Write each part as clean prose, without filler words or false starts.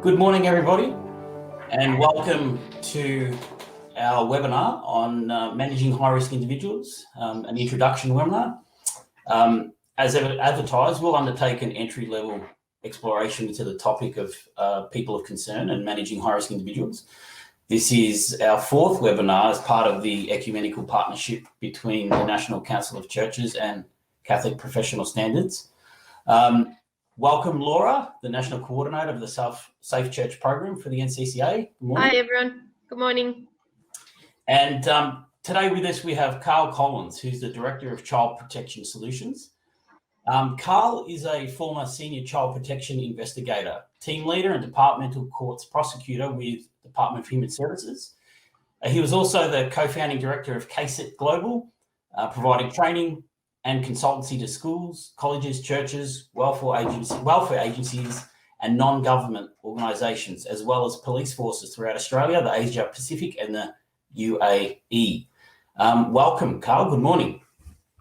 Good morning, everybody, and welcome to our webinar on managing high-risk individuals, an introduction webinar. As advertised, we'll undertake an entry-level exploration into the topic of people of concern and managing high-risk individuals. This is our fourth webinar as part of the ecumenical partnership between the National Council of Churches and Catholic Professional Standards. Welcome, Laura, the National Coordinator of the Safe Church Program for the NCCA. Good morning. Hi, everyone. Good morning. And today with us, we have Carl Collins, who's the Director of Child Protection Solutions. Carl is a former Senior Child Protection Investigator, Team Leader and Departmental Courts Prosecutor with Department of Human Services. He was also the Co-Founding Director of CASET Global, providing training and consultancy to schools, colleges, churches, welfare agencies, and non-government organisations, as well as police forces throughout Australia, the Asia Pacific, and the UAE. Welcome, Carl. Good morning.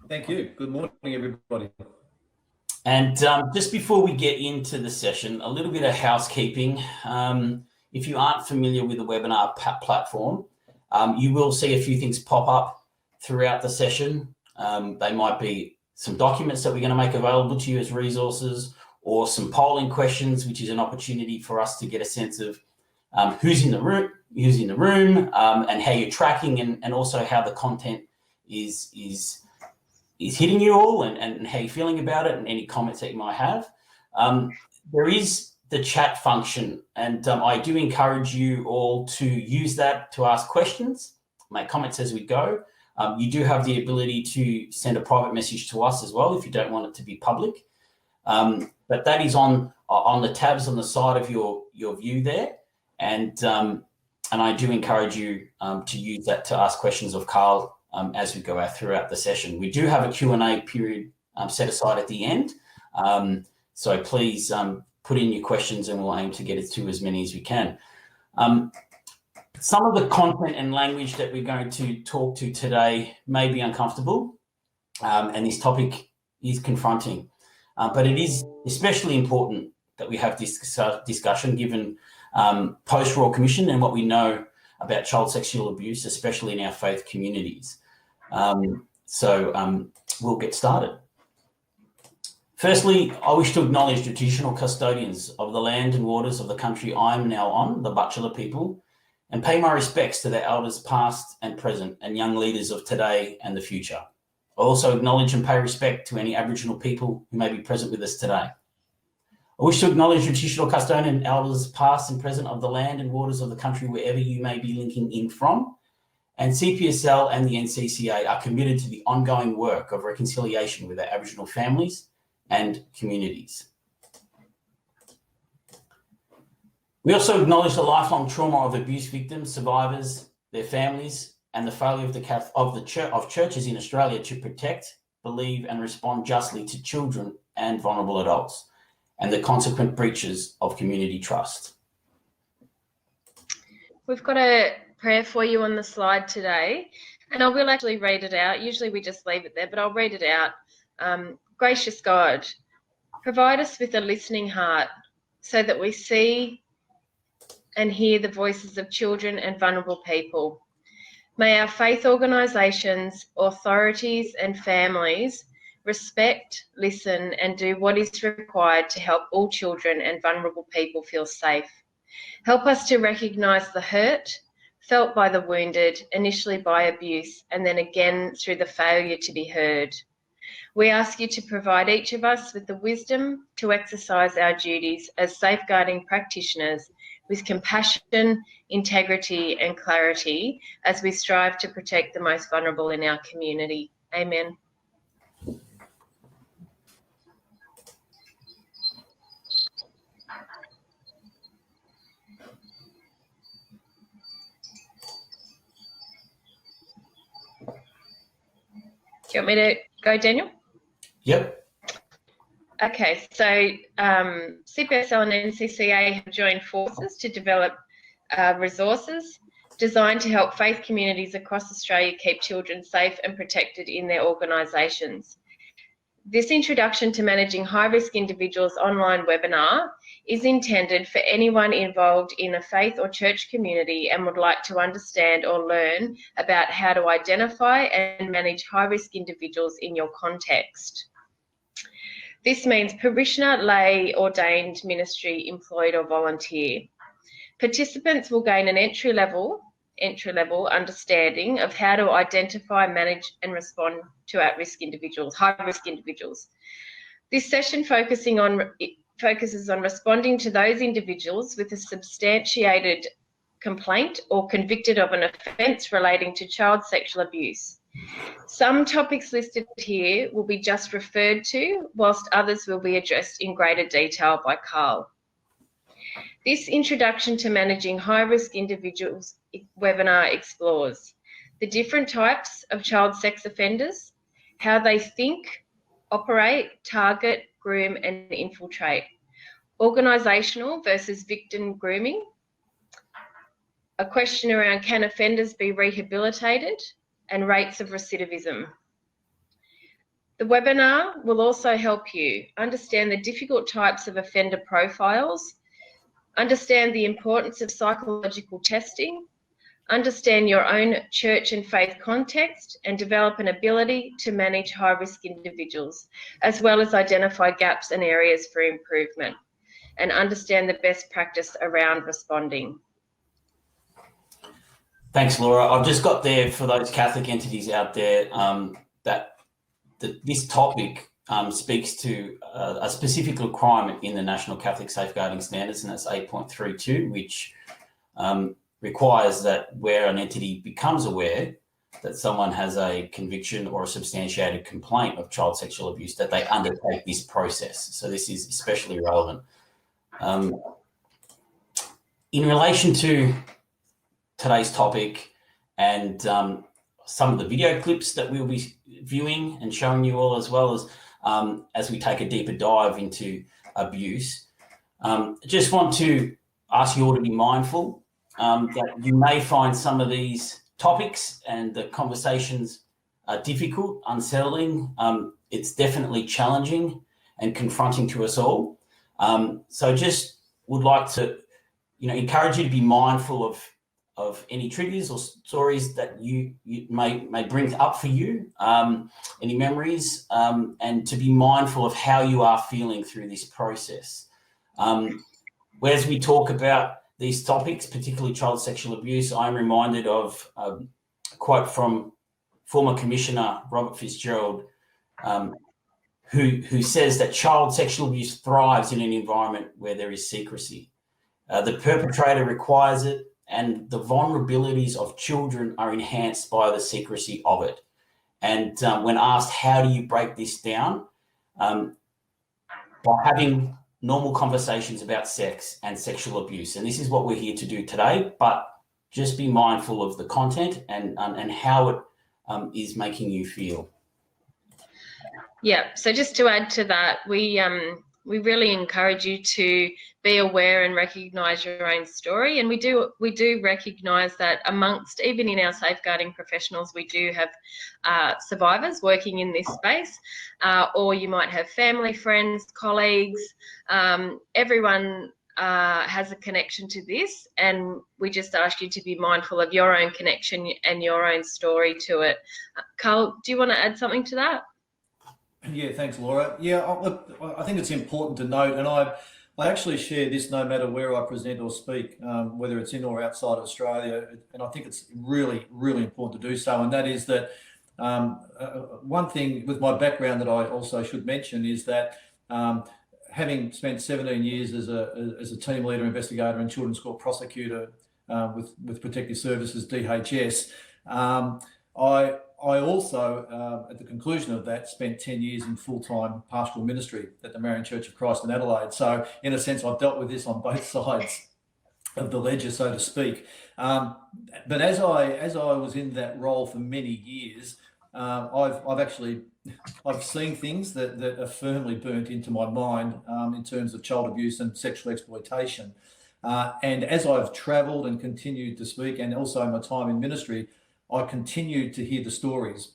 Thank you. Good morning, everybody. And just before we get into the session, a little bit of housekeeping. If you aren't familiar with the webinar platform, you will see a few things pop up throughout the session. They might be some documents that we're going to make available to you as resources, or some polling questions, which is an opportunity for us to get a sense of who's in the room, and how you're tracking, and also how the content is hitting you all, and how you're feeling about it, and any comments that you might have. There is the chat function, and I do encourage you all to use that to ask questions, make comments as we go. You do have the ability to send a private message to us as well if you don't want it to be public. But that is on the tabs on the side of your view there. And I do encourage you to use that to ask questions of Carl as we go out throughout the session. We do have a Q&A period set aside at the end. So please put in your questions, and we'll aim to get it to as many as we can. Some of the content and language that we're going to talk to today may be uncomfortable, and this topic is confronting. But it is especially important that we have this discussion given post-Royal Commission and what we know about child sexual abuse, especially in our faith communities. So we'll get started. Firstly, I wish to acknowledge the traditional custodians of the land and waters of the country I am now on, the Butchulla people, and pay my respects to their elders past and present, and young leaders of today and the future. I also acknowledge and pay respect to any Aboriginal people who may be present with us today. I wish to acknowledge the traditional custodian and elders past and present of the land and waters of the country wherever you may be linking in from. And CPSL and the NCCA are committed to the ongoing work of reconciliation with our Aboriginal families and communities. We also acknowledge the lifelong trauma of abuse victims, survivors, their families, and the failure of churches in Australia to protect, believe, and respond justly to children and vulnerable adults, and the consequent breaches of community trust. We've got a prayer for you on the slide today, and I will actually read it out. Usually we just leave it there, but I'll read it out. Gracious God, provide us with a listening heart so that we see and hear the voices of children and vulnerable people. May our faith organisations, authorities and families respect, listen and do what is required to help all children and vulnerable people feel safe. Help us to recognise the hurt felt by the wounded, initially by abuse, and then again through the failure to be heard. We ask you to provide each of us with the wisdom to exercise our duties as safeguarding practitioners with compassion, integrity and clarity as we strive to protect the most vulnerable in our community. Amen. Do you want me to go, Daniel? Yep. Okay, so CPSL and NCCA have joined forces to develop resources designed to help faith communities across Australia keep children safe and protected in their organisations. This Introduction to Managing High-Risk Individuals online webinar is intended for anyone involved in a faith or church community and would like to understand or learn about how to identify and manage high-risk individuals in your context. This means parishioner, lay, ordained, ministry, employed or volunteer. Participants will gain an entry-level understanding of how to identify, manage and respond to at-risk individuals, high-risk individuals. This session focuses on responding to those individuals with a substantiated complaint or convicted of an offence relating to child sexual abuse. Some topics listed here will be just referred to, whilst others will be addressed in greater detail by Carl. This Introduction to Managing High-Risk Individuals webinar explores the different types of child sex offenders, how they think, operate, target, groom and infiltrate, organisational versus victim grooming, a question around can offenders be rehabilitated, and rates of recidivism. The webinar will also help you understand the difficult types of offender profiles, understand the importance of psychological testing, understand your own church and faith context, and develop an ability to manage high-risk individuals, as well as identify gaps and areas for improvement, and understand the best practice around responding. Thanks, Laura. I've just got there for those Catholic entities out there that this topic speaks to a specific requirement in the National Catholic Safeguarding Standards, and that's 8.32, which requires that where an entity becomes aware that someone has a conviction or a substantiated complaint of child sexual abuse, that they undertake this process. So this is especially relevant. In relation to today's topic and some of the video clips that we'll be viewing and showing you all, as well as we take a deeper dive into abuse, just want to ask you all to be mindful that you may find some of these topics and the conversations are difficult, unsettling. It's definitely challenging and confronting to us all. So just would like to, encourage you to be mindful of any triggers or stories that you may bring up for you, any memories, and to be mindful of how you are feeling through this process. As we talk about these topics, particularly child sexual abuse, I'm reminded of a quote from former Commissioner Robert Fitzgerald, who says that child sexual abuse thrives in an environment where there is secrecy. The perpetrator requires it, and the vulnerabilities of children are enhanced by the secrecy of it. And when asked, how do you break this down? By having normal conversations about sex and sexual abuse. And this is what we're here to do today, but just be mindful of the content and how it is making you feel. Yeah, so just to add to that, we really encourage you to be aware and recognise your own story, and we do recognise that amongst, even in our safeguarding professionals, we do have survivors working in this space, or you might have family, friends, colleagues. Everyone has a connection to this, and we just ask you to be mindful of your own connection and your own story to it. Carl, do you want to add something to that? Yeah, thanks, Laura. Yeah, look, I think it's important to note, and I actually share this no matter where I present or speak, whether it's in or outside Australia, and I think it's really, really important to do so, and that is that one thing with my background that I also should mention is that having spent 17 years as a team leader, investigator and children's court prosecutor with Protective Services, DHS, I also, at the conclusion of that, spent 10 years in full-time pastoral ministry at the Marian Church of Christ in Adelaide. So in a sense, I've dealt with this on both sides of the ledger, so to speak. But as I was in that role for many years, I've seen things that are firmly burnt into my mind in terms of child abuse and sexual exploitation. And as I've travelled and continued to speak, and also in my time in ministry, I continued to hear the stories.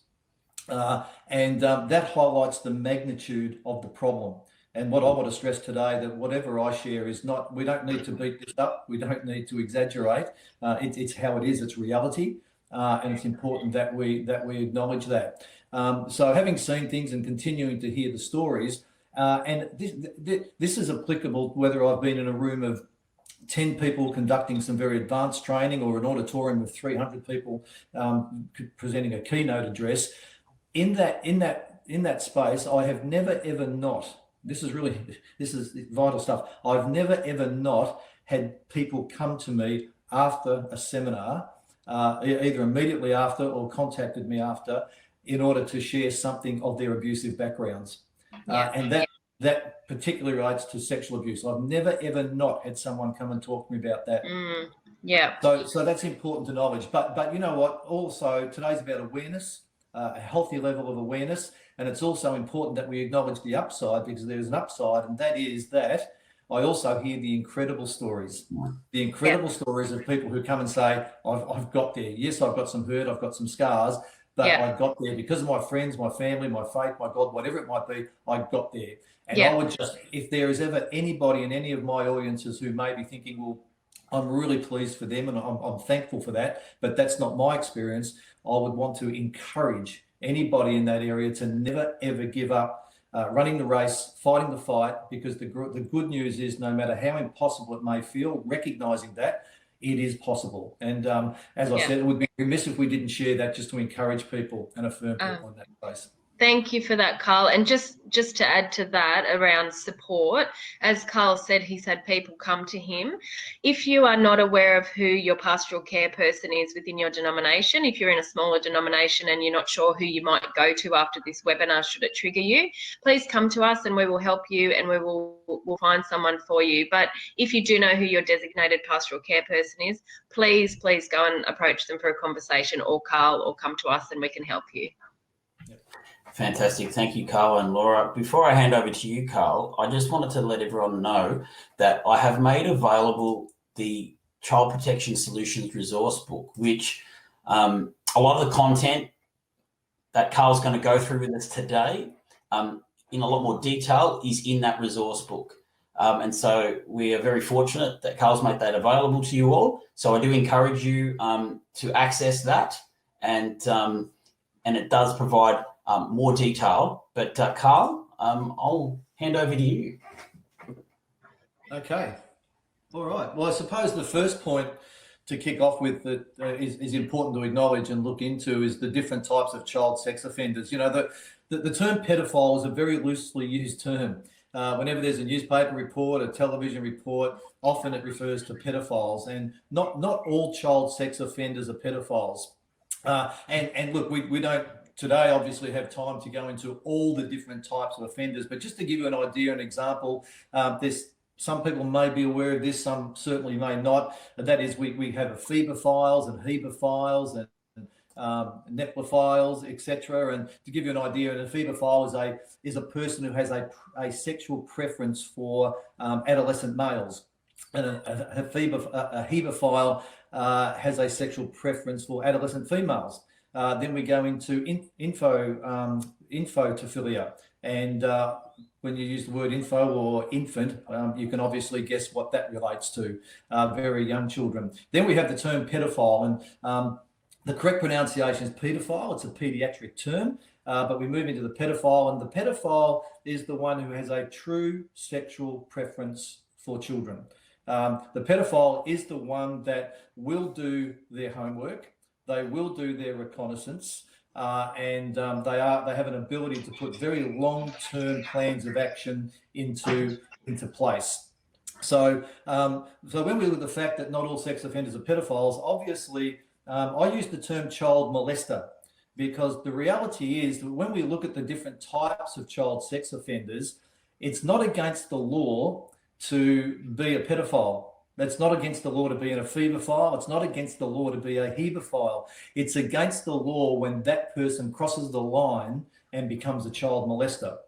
That highlights the magnitude of the problem. And what I want to stress today, that whatever I share is not, we don't need to beat this up. We don't need to exaggerate. It's how it is. It's reality. And it's important that we acknowledge that. So having seen things and continuing to hear the stories, and this is applicable whether I've been in a room of 10 people conducting some very advanced training or an auditorium of 300 people presenting a keynote address. In that space, I have never ever not, this is vital stuff, I've never ever not had people come to me after a seminar, either immediately after or contacted me after, in order to share something of their abusive backgrounds. And that particularly relates to sexual abuse. I've never ever not had someone come and talk to me about that. So that's important to knowledge. But you know what? Also, today's about awareness, a healthy level of awareness, and it's also important that we acknowledge the upside, because there's an upside, and that is that I also hear the incredible stories, stories of people who come and say, I've got there. Yes, I've got some hurt, I've got some scars, but I got there because of my friends, my family, my faith, my God, whatever it might be, I got there. And I would just, if there is ever anybody in any of my audiences who may be thinking, well, I'm really pleased for them and I'm thankful for that, but that's not my experience, I would want to encourage anybody in that area to never, ever give up running the race, fighting the fight, because the good news is, no matter how impossible it may feel, recognizing that it is possible. And as I said, it would be remiss if we didn't share that, just to encourage people and affirm people in that place. Thank you for that, Carl. And just to add to that around support, as Carl said, he's had people come to him. If you are not aware of who your pastoral care person is within your denomination, if you're in a smaller denomination and you're not sure who you might go to after this webinar, should it trigger you, please come to us and we will help you, and we'll find someone for you. But if you do know who your designated pastoral care person is, please go and approach them for a conversation, or Carl, or come to us and we can help you. Fantastic. Thank you, Carl and Laura. Before I hand over to you, Carl, I just wanted to let everyone know that I have made available the Child Protection Solutions resource book, which a lot of the content that Carl's going to go through with us today in a lot more detail is in that resource book. And so we are very fortunate that Carl's made that available to you all. So I do encourage you to access that, and it does provide more detail. But Carl, I'll hand over to you. Okay. All right. Well, I suppose the first point to kick off with that is important to acknowledge and look into is the different types of child sex offenders. You know, the term pedophile is a very loosely used term. Whenever there's a newspaper report, a television report, often it refers to pedophiles, and not all child sex offenders are pedophiles. And look, we don't today obviously have time to go into all the different types of offenders, but just to give you an idea, an example, there's some people may be aware of this, some certainly may not, and that is we have ephebophiles and hebophiles and neprophiles, etc. And to give you an idea, an ephebophile is a person who has a sexual preference for adolescent males, and a hebophile has a sexual preference for adolescent females. Then we go into infotophilia, and when you use the word info or infant, you can obviously guess what that relates to, very young children. Then we have the term pedophile, and the correct pronunciation is paedophile. It's a pediatric term, but we move into the pedophile, and the pedophile is the one who has a true sexual preference for children. The pedophile is the one that will do their homework, they will do their reconnaissance, and they have an ability to put very long-term plans of action into place. So when we look at the fact that not all sex offenders are pedophiles, obviously I use the term child molester, because the reality is that when we look at the different types of child sex offenders, it's not against the law to be a pedophile. It's not against the law to be an ephebophile. It's not against the law to be a hebophile. It's against the law when that person crosses the line and becomes a child molester.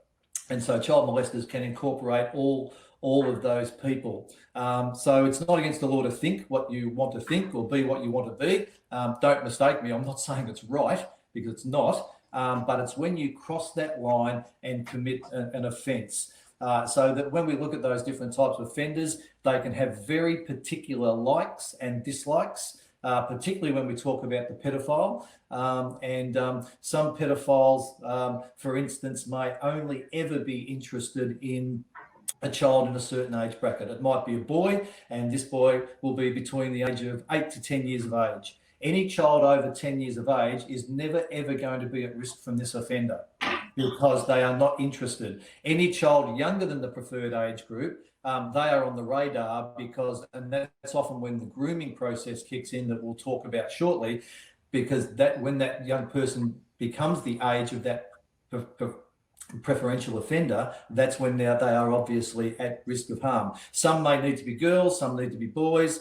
And so child molesters can incorporate all of those people. So it's not against the law to think what you want to think or be what you want to be. Don't mistake me. I'm not saying it's right, because it's not. but it's when you cross that line and commit an offence. So that when we look at those different types of offenders, they can have very particular likes and dislikes, particularly when we talk about the pedophile. Some pedophiles, for instance, may only ever be interested in a child in a certain age bracket. It might be a boy, and this boy will be between the age of 8 to 10 years of age. Any child over 10 years of age is never, ever going to be at risk from this offender because they are not interested. Any child younger than the preferred age group, they are on the radar because, and that's often when the grooming process kicks in that we'll talk about shortly, because that when that young person becomes the age of that preferential offender, that's when now they are obviously at risk of harm. Some may need to be girls, some need to be boys.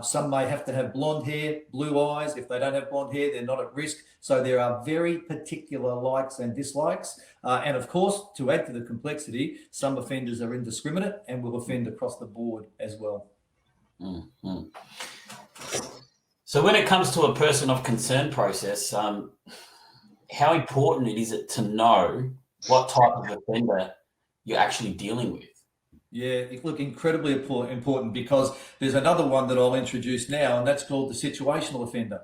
Some may have to have blonde hair, blue eyes. If they don't have blonde hair, they're not at risk. So there are very particular likes and dislikes. And of course, to add to the complexity, some offenders are indiscriminate and will offend across the board as well. Mm-hmm. So when it comes to a person of concern process, how important is it to know what type of offender you're actually dealing with? Yeah, look, incredibly important because there's another one that I'll introduce now, and that's called the situational offender.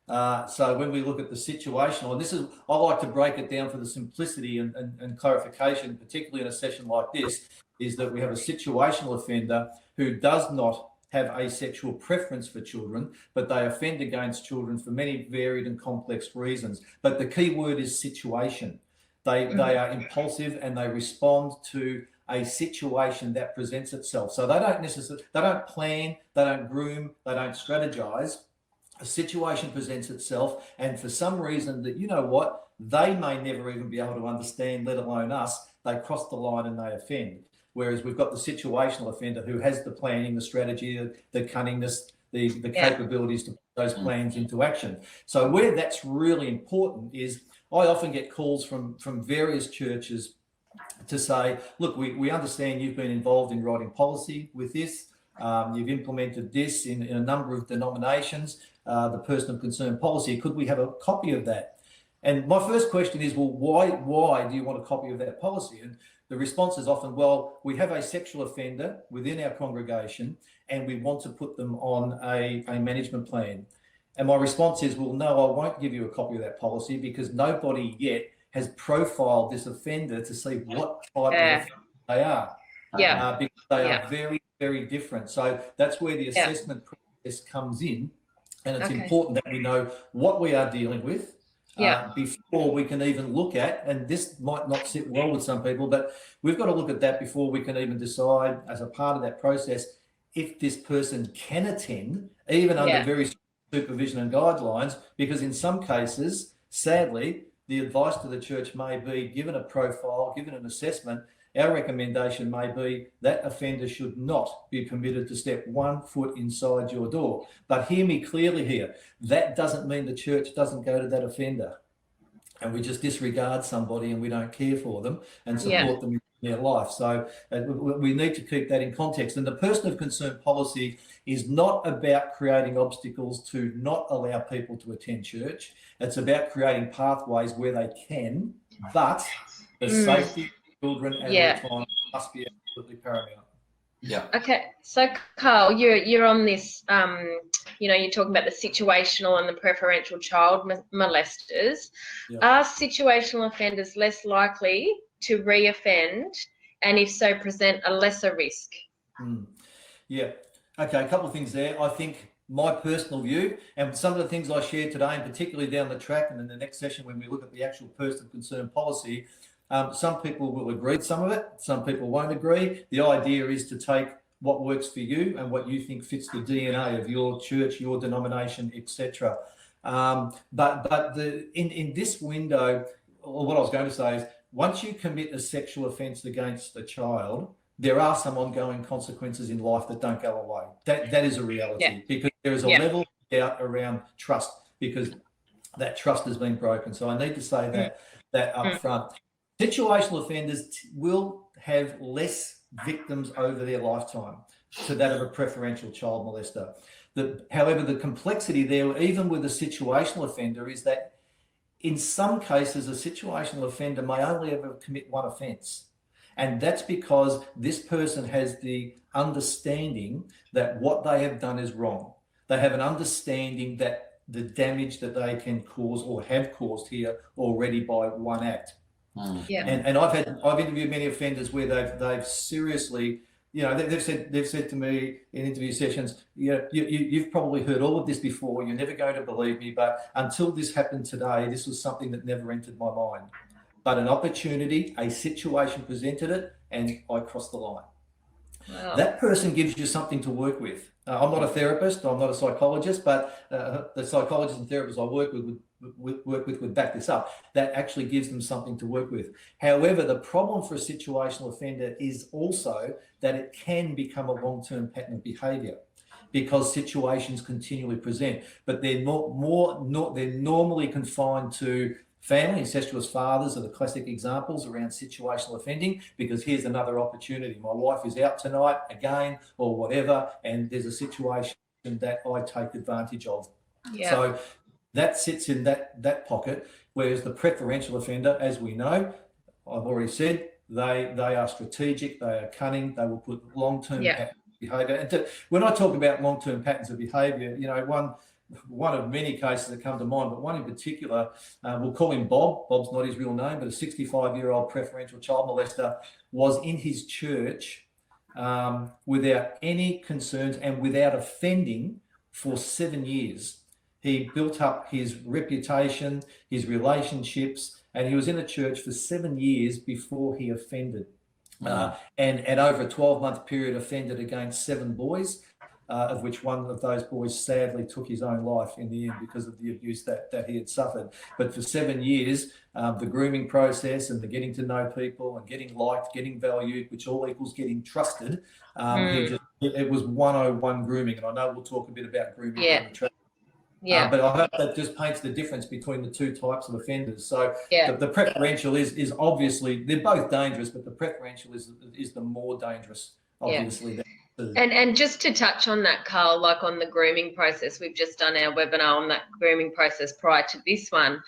So when we look at the situational, and this is, I like to break it down for the simplicity and clarification, particularly in a session like this, is that we have a situational offender who does not have a sexual preference for children, but they offend against children for many varied and complex reasons. But the key word is situation. They are impulsive and they respond to a situation that presents itself. So they don't plan, they don't groom, they don't strategize. A situation presents itself, and for some reason that, you know what, they may never even be able to understand, let alone us, they cross the line and they offend. Whereas we've got the situational offender who has the planning, the strategy, the cunningness, the capabilities to put those plans into action. So where that's really important is I often get calls from various churches to say, look, we understand you've been involved in writing policy with this. You've implemented this in a number of denominations, the person of concern policy. Could we have a copy of that? And my first question is, well, why do you want a copy of that policy? And the response is often, well, we have a sexual offender within our congregation and we want to put them on a management plan. And my response is, well, no, I won't give you a copy of that policy because nobody yet has profiled this offender to see what type of offender they are. Because they are very, very different. So that's where the assessment process comes in. And it's important that we know what we are dealing with before we can even look at, and this might not sit well with some people, but we've got to look at that before we can even decide as a part of that process if this person can attend, even under very strict supervision and guidelines, because in some cases, sadly, the advice to the church may be, given a profile, given an assessment, our recommendation may be that offender should not be permitted to step 1 foot inside your door. But hear me clearly here. That doesn't mean the church doesn't go to that offender and we just disregard somebody and we don't care for them and support them in their life. So we need to keep that in context. And the person of concern policy is not about creating obstacles to not allow people to attend church. It's about creating pathways where they can, but the safety of children at all times must be absolutely paramount. Yeah. Okay. So Carl, you're on this, you're talking about the situational and the preferential child molesters. Are situational offenders less likely to re-offend, and if so, present a lesser risk? Yeah. Okay, a couple of things there. I think my personal view, and some of the things I shared today, and particularly down the track and in the next session when we look at the actual person of concern policy, some people will agree with some of it, some people won't agree. The idea is to take what works for you and what you think fits the DNA of your church, your denomination, etc. But in this window, or what I was going to say is, once you commit a sexual offence against a child, there are some ongoing consequences in life that don't go away. That is a reality because there is a level of doubt around trust because that trust has been broken. So I need to say that up front. Situational offenders will have less victims over their lifetime to that of a preferential child molester. However, the complexity there, even with a situational offender, is that in some cases, a situational offender may only ever commit one offence. And that's because this person has the understanding that what they have done is wrong. They have an understanding that the damage that they can cause or have caused here already by one act. Yeah. And I've interviewed many offenders where they've seriously, they've said to me in interview sessions, you've probably heard all of this before. You're never going to believe me, but until this happened today, this was something that never entered my mind. But an opportunity, a situation presented it, and I crossed the line. Wow. That person gives you something to work with. I'm not a therapist, I'm not a psychologist, but the psychologists and therapists I work with would back this up. That actually gives them something to work with. However, the problem for a situational offender is also that it can become a long-term pattern of behaviour because situations continually present, but they're they're normally confined to family. Incestuous fathers are the classic examples around situational offending, because here's another opportunity. My wife is out tonight again or whatever, and there's a situation that I take advantage of. Yeah. So that sits in that pocket, whereas the preferential offender, as we know, I've already said, they are strategic, they are cunning, they will put long-term behaviour. And when I talk about long-term patterns of behaviour, one of many cases that come to mind, but one in particular, we'll call him Bob. Bob's not his real name, but a 65-year-old preferential child molester was in his church without any concerns and without offending for 7 years. He built up his reputation, his relationships, and he was in a church for 7 years before he offended. And over a 12-month period offended against 7 boys, of which one of those boys sadly took his own life in the end because of the abuse that he had suffered. But for 7 years, the grooming process and the getting to know people and getting liked, getting valued, which all equals getting trusted, it was 101 grooming. And I know we'll talk a bit about grooming down the track. But I hope that just paints the difference between the two types of offenders. So the preferential is obviously, they're both dangerous, but the preferential is the more dangerous, obviously. And just to touch on that, Carl, like on the grooming process, we've just done our webinar on that grooming process prior to this one.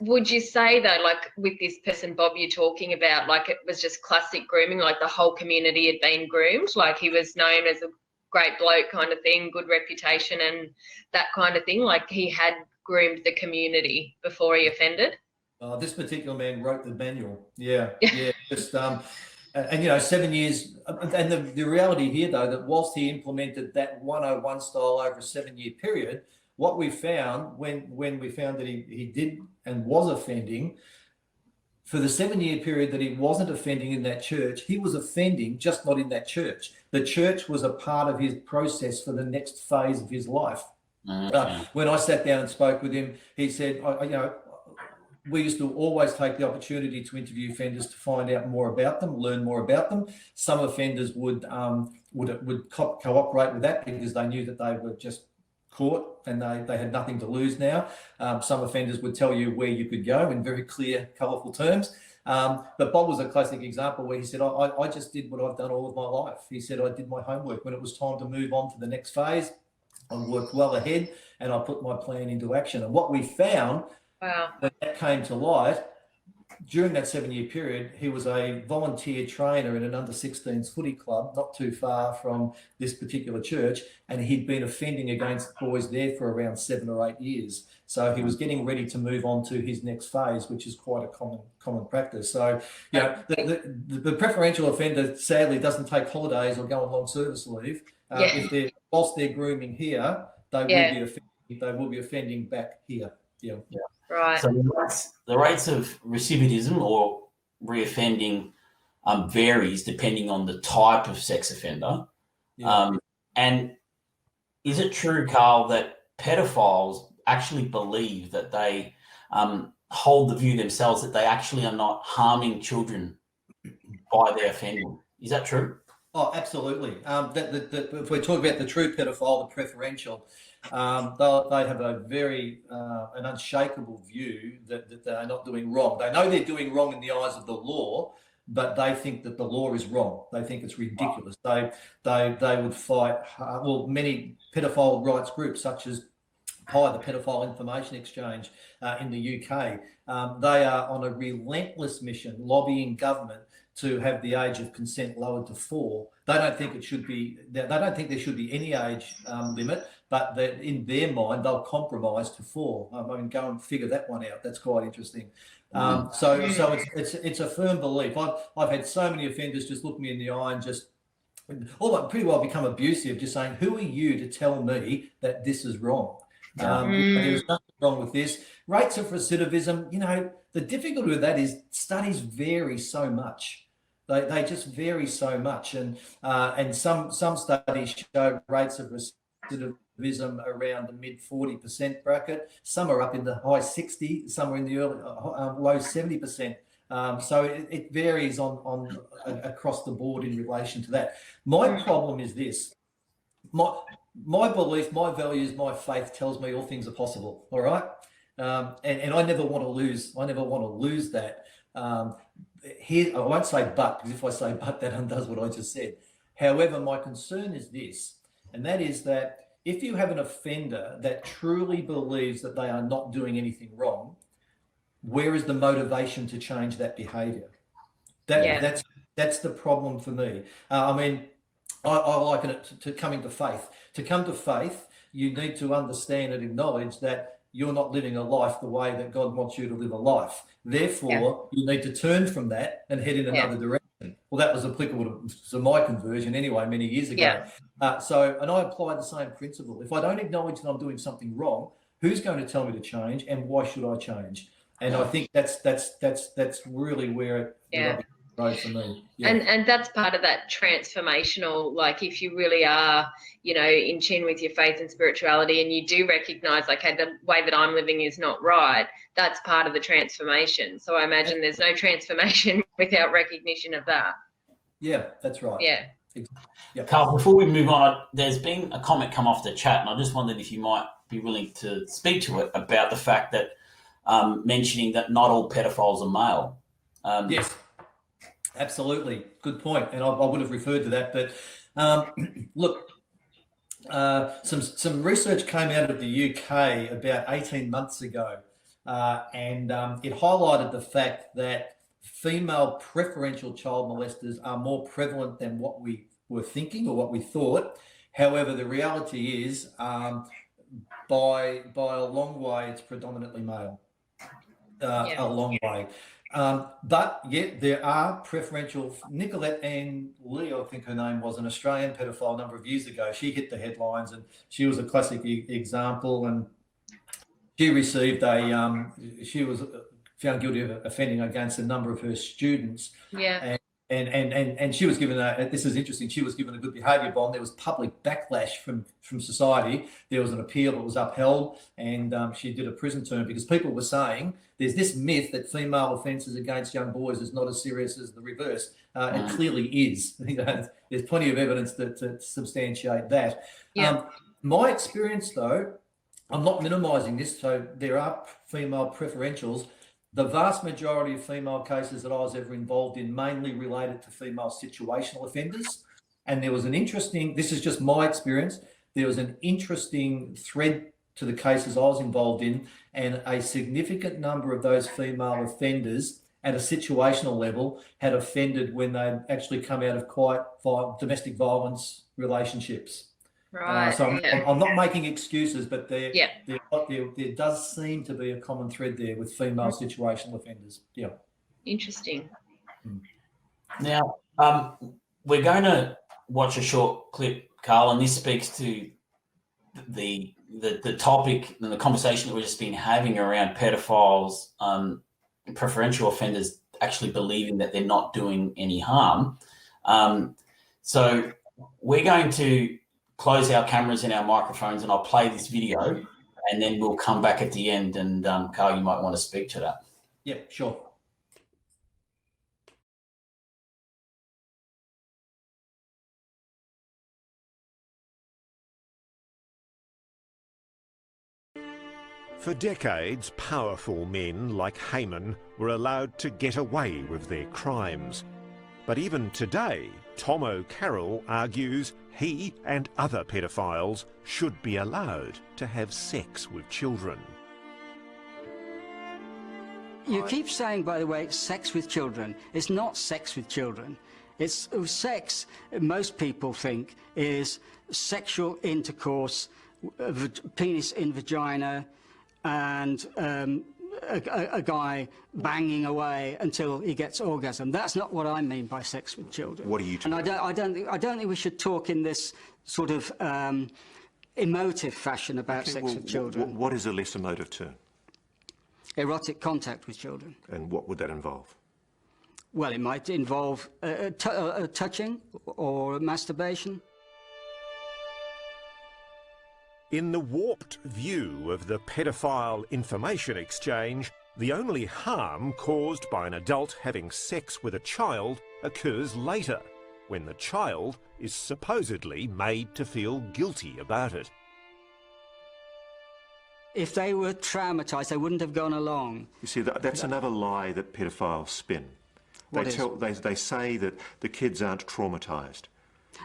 Would you say though, like with this person, Bob, you're talking about, like it was just classic grooming, like the whole community had been groomed, like he was known as a great bloke kind of thing, good reputation and that kind of thing, like he had groomed the community before he offended? This particular man wrote the manual. Just and 7 years, and the reality here though, that whilst he implemented that 101 style over a 7-year period, what we found when we found that he did and was offending, for the 7-year period that he wasn't offending in that church, he was offending, just not in that church. The church was a part of his process for the next phase of his life. When I sat down and spoke with him, he said, we used to always take the opportunity to interview offenders to find out more about them, learn more about them. Some offenders would cooperate with that because they knew that they were just caught and they had nothing to lose now. Some offenders would tell you where you could go in very clear, colourful terms. But Bob was a classic example where he said, I just did what I've done all of my life. He said, I did my homework. When it was time to move on to the next phase, I worked well ahead and I put my plan into action. And what we found, when that came to light, during that 7-year period, he was a volunteer trainer in an under-16s footy club, not too far from this particular church, and he'd been offending against boys there for around 7 or 8 years. So he was getting ready to move on to his next phase, which is quite a common practice. So, the preferential offender sadly doesn't take holidays or go on long service leave. Whilst they're grooming here, they will be offending back here. Right. So the rates of recidivism or reoffending varies depending on the type of sex offender. And is it true, Carl, that pedophiles actually believe that they hold the view themselves that they actually are not harming children by their offending? Is that true? Oh, absolutely. If we talk about the true pedophile, the preferential, they have a very an unshakable view that they are not doing wrong. They know they're doing wrong in the eyes of the law, but they think that the law is wrong. They think it's ridiculous. They would fight. Many pedophile rights groups such as PI, the Pedophile Information Exchange in the UK. They are on a relentless mission lobbying government to have the age of consent lowered to 4. They don't think it should be. They don't think there should be any age limit, but that in their mind they'll compromise to 4. I mean, go and figure that one out. That's quite interesting. So it's a firm belief. I've had so many offenders just look me in the eye and just pretty well become abusive, just saying, "Who are you to tell me that this is wrong?" There's nothing wrong with this. Rates of recidivism, you know, the difficulty with that is studies vary so much. They just vary so much, and some studies show rates of recidivism around the mid 40% bracket. Some are up in the high 60, some are in the early low 70%. So it varies on across the board in relation to that. My problem is this: my belief, my values, my faith tells me all things are possible. All right, and I never want to lose. I never want to lose that. Here, I won't say but, because if I say but, that undoes what I just said. However, my concern is this, and that is that if you have an offender that truly believes that they are not doing anything wrong, where is the motivation to change that behaviour? That's the problem for me. I mean, I liken it to coming to faith. To come to faith, you need to understand and acknowledge that you're not living a life the way that God wants you to live a life. Therefore, you need to turn from that and head in another direction. Well, that was applicable to my conversion anyway, many years ago. And I apply the same principle. If I don't acknowledge that I'm doing something wrong, who's going to tell me to change, and why should I change? And I think that's really where it goes for me. And that's part of that transformational, like if you really are, you know, in tune with your faith and spirituality, and you do recognize, like, hey, the way that I'm living is not right, that's part of the transformation. So I imagine there's no transformation without recognition of that. Yeah, that's right. Yeah. Carl, before we move on, there's been a comment come off the chat, and I just wondered if you might be willing to speak to it about the fact that mentioning that not all pedophiles are male. Yes, absolutely. Good point. And I would have referred to that. But look, some research came out of the UK about 18 months ago, and it highlighted the fact that female preferential child molesters are more prevalent than what we were thinking or what we thought. However, the reality is, by a long way, it's predominantly male. A long way. But yet there are preferential. Nicolette Ann Lee, I think her name was, an Australian pedophile a number of years ago. She hit the headlines, and she was a classic example. And she received she was found guilty of offending against a number of her students. And she was given this is interesting, she was given a good behaviour bond. There was public backlash from society. There was an appeal that was upheld, and she did a prison term because people were saying there's this myth that female offences against young boys is not as serious as the reverse. It clearly is. There's plenty of evidence to substantiate that. My experience, though, I'm not minimising this, so there are female preferentials. The vast majority of female cases that I was ever involved in mainly related to female situational offenders. And there was an interesting, this is just my experience, there was an interesting thread to the cases I was involved in, and a significant number of those female offenders at a situational level had offended when they actually come out of quite domestic violence relationships. Right. So I'm not making excuses, but there does seem to be a common thread there with female situational offenders. Yeah. Interesting. Now, we're going to watch a short clip, Carl, and this speaks to the topic and the conversation that we've just been having around pedophiles, preferential offenders actually believing that they're not doing any harm. So we're going to close our cameras and our microphones, and I'll play this video, and then we'll come back at the end, and Carl, you might want to speak to that. Yeah, sure. For decades, powerful men like Haman were allowed to get away with their crimes. But even today, Tom O'Carroll argues he and other pedophiles should be allowed to have sex with children. You keep saying, by the way, sex with children. It's not sex with children. It's sex, most people think, is sexual intercourse, penis in vagina, and a guy banging away until he gets orgasm. That's not what I mean by sex with children. What are you talking about? And I don't think we should talk in this sort of emotive fashion about sex with children. What is a less emotive term? Erotic contact with children. And what would that involve? Well, it might involve touching or masturbation. In the warped view of the pedophile information exchange, the only harm caused by an adult having sex with a child occurs later, when the child is supposedly made to feel guilty about it. If they were traumatised, they wouldn't have gone along. You see, that's another lie that pedophiles spin. They say that the kids aren't traumatised.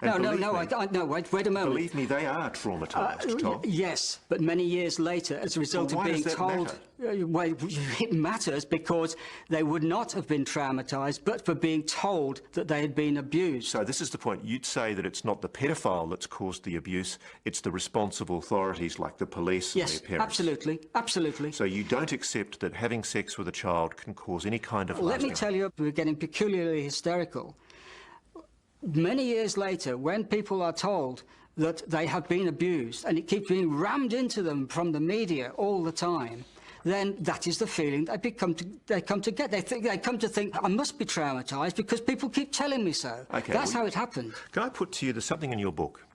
No, wait a moment. Believe me, they are traumatised, Tom. Yes, but many years later, as a result of being told... Well, it matters because they would not have been traumatised, but for being told that they had been abused. So this is the point. You'd say that it's not the pedophile that's caused the abuse, it's the responsible authorities like the police and their parents. Yes, absolutely, absolutely. So you don't accept that having sex with a child can cause any kind of... Let me tell you, we're getting peculiarly hysterical. Many years later, when people are told that they have been abused, and it keeps being rammed into them from the media all the time, then that is the feeling they come to get. They come to think, I must be traumatised because people keep telling me so. Okay, that's how it happened. Can I put to you, there's something in your book.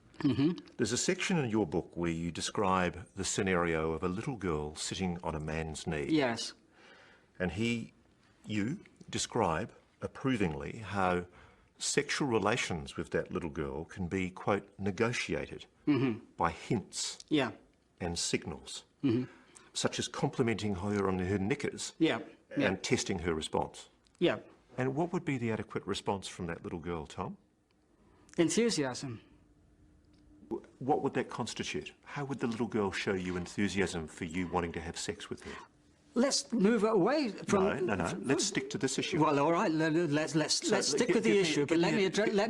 There's a section in your book where you describe the scenario of a little girl sitting on a man's knee. Yes. And you describe approvingly how sexual relations with that little girl can be, quote, negotiated by hints and signals, such as complimenting her on her knickers and testing her response. Yeah. And what would be the adequate response from that little girl, Tom? Enthusiasm. What would that constitute? How would the little girl show you enthusiasm for you wanting to have sex with her? Let's move away from... No. Let's stick to this issue. Well, all right. Let's stick with the issue, but let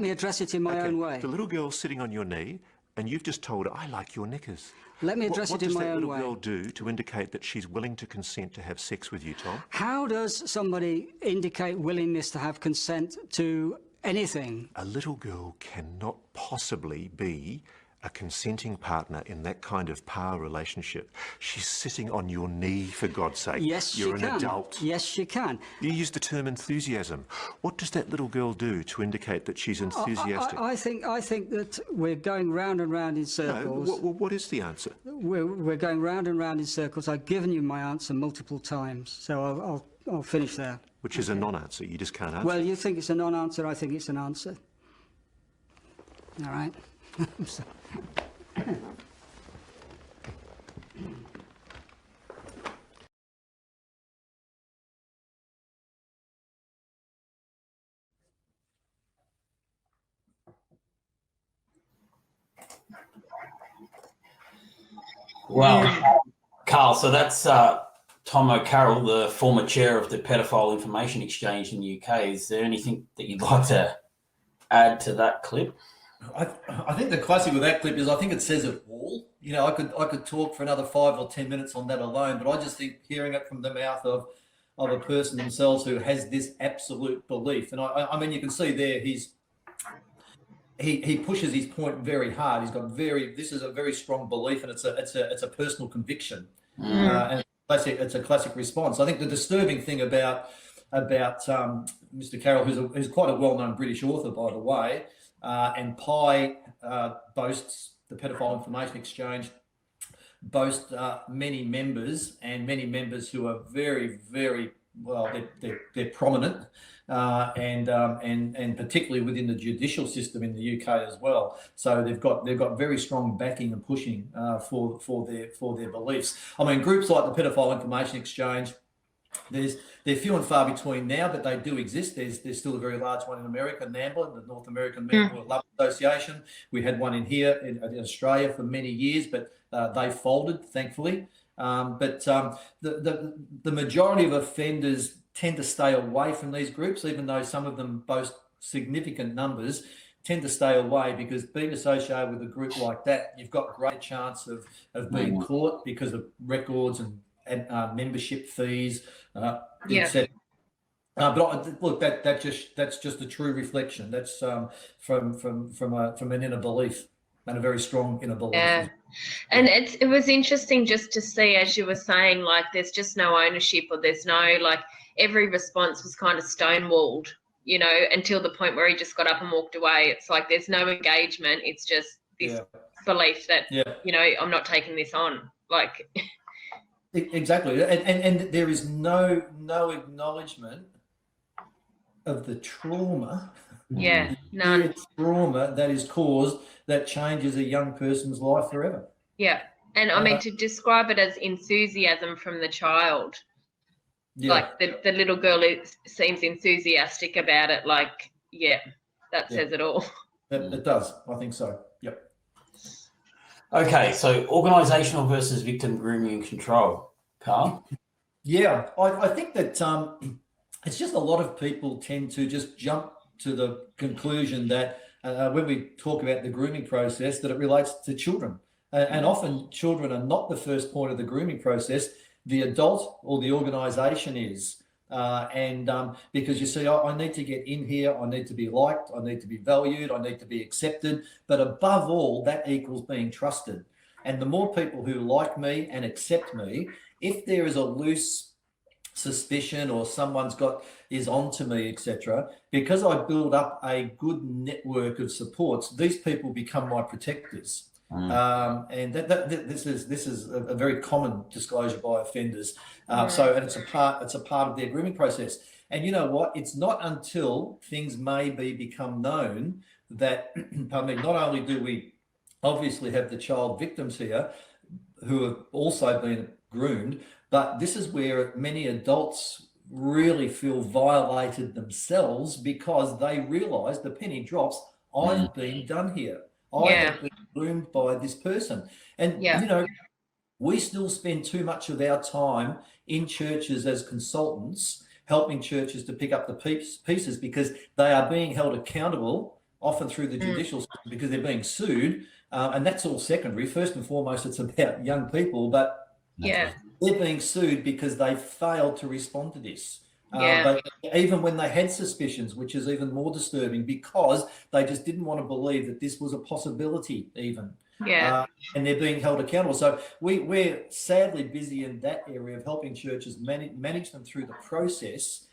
me address it in my own way. The little girl's sitting on your knee, and you've just told her, I like your knickers. Let me address it in my own way. What does that little girl do to indicate that she's willing to consent to have sex with you, Tom? How does somebody indicate willingness to have consent to anything? A little girl cannot possibly be a consenting partner in that kind of power relationship. She's sitting on your knee, for God's sake. Yes, You're an adult. Yes, she can. You use the term enthusiasm. What does that little girl do to indicate that she's enthusiastic? I think that we're going round and round in circles. No, what is the answer? We're going round and round in circles. I've given you my answer multiple times, so I'll finish there. Which is a non-answer. You just can't answer. Well, you think it's a non-answer. I think it's an answer. All right. Well, Carl, so that's Tom O'Carroll, the former chair of the Pedophile Information Exchange in the UK. Is there anything that you'd like to add to that clip? I think the classic with that clip is I think it says it all. You know, I could talk for another 5 or 10 minutes on that alone, but I just think hearing it from the mouth of a person themselves who has this absolute belief, and I mean, you can see there he pushes his point very hard. He's got this is a very strong belief, and it's a personal conviction, and it's a classic response. I think the disturbing thing about Mr. Carroll, who's quite a well-known British author, by the way. And PI boasts, the Pedophile Information Exchange boasts many members who are very, very well. They're prominent, and particularly within the judicial system in the UK as well. So they've got very strong backing and pushing for their beliefs. I mean, groups like the Pedophile Information Exchange They're few and far between now, but they do exist. There's still a very large one in America, NAMBLA, the North American Mental Love Association. We had one in here in Australia for many years, but they folded, thankfully. The majority of offenders tend to stay away from these groups, even though some of them boast significant numbers. Tend to stay away because being associated with a group like that, you've got a greater chance of being caught because of records and membership fees, etc. But look, that's just a true reflection. That's from an inner belief, and a very strong inner belief. Yeah. And it was interesting just to see, as you were saying, like there's just no ownership, or there's no, like, every response was kind of stonewalled, you know, until the point where he just got up and walked away. It's like there's no engagement. It's just this belief that, you know, I'm not taking this on. Like, exactly. And there is no acknowledgement of the trauma. Yeah, none. Trauma that is caused, that changes a young person's life forever. Yeah. And I mean, to describe it as enthusiasm from the child. Yeah. Like the little girl seems enthusiastic about it. Like, that says it all. It does. I think so. Yep. Okay, so organisational versus victim grooming and control. Carl? Yeah, I think that it's just a lot of people tend to just jump to the conclusion that when we talk about the grooming process, that it relates to children. And often children are not the first point of the grooming process. The adult or the organisation is. Because you see, I need to get in here, I need to be liked, I need to be valued, I need to be accepted. But above all, that equals being trusted. And the more people who like me and accept me, if there is a loose suspicion or someone's is onto me, etc., because I build up a good network of supports, these people become my protectors. And this is a very common disclosure by offenders. And it's a part of their grooming process. And you know what? It's not until things become known that, pardon me, not only do we obviously have the child victims here who have also been groomed, but this is where many adults really feel violated themselves, because they realise the penny drops. I've been done here. I have been groomed by this person. And, you know, we still spend too much of our time in churches as consultants, helping churches to pick up the pieces, because they are being held accountable, often through the judicial system, because they're being sued. And that's all secondary. First and foremost, it's about young people, but they're being sued because they failed to respond to this. But even when they had suspicions, which is even more disturbing, because they just didn't want to believe that this was a possibility even. And they're being held accountable. So we're sadly busy in that area of helping churches manage them through the process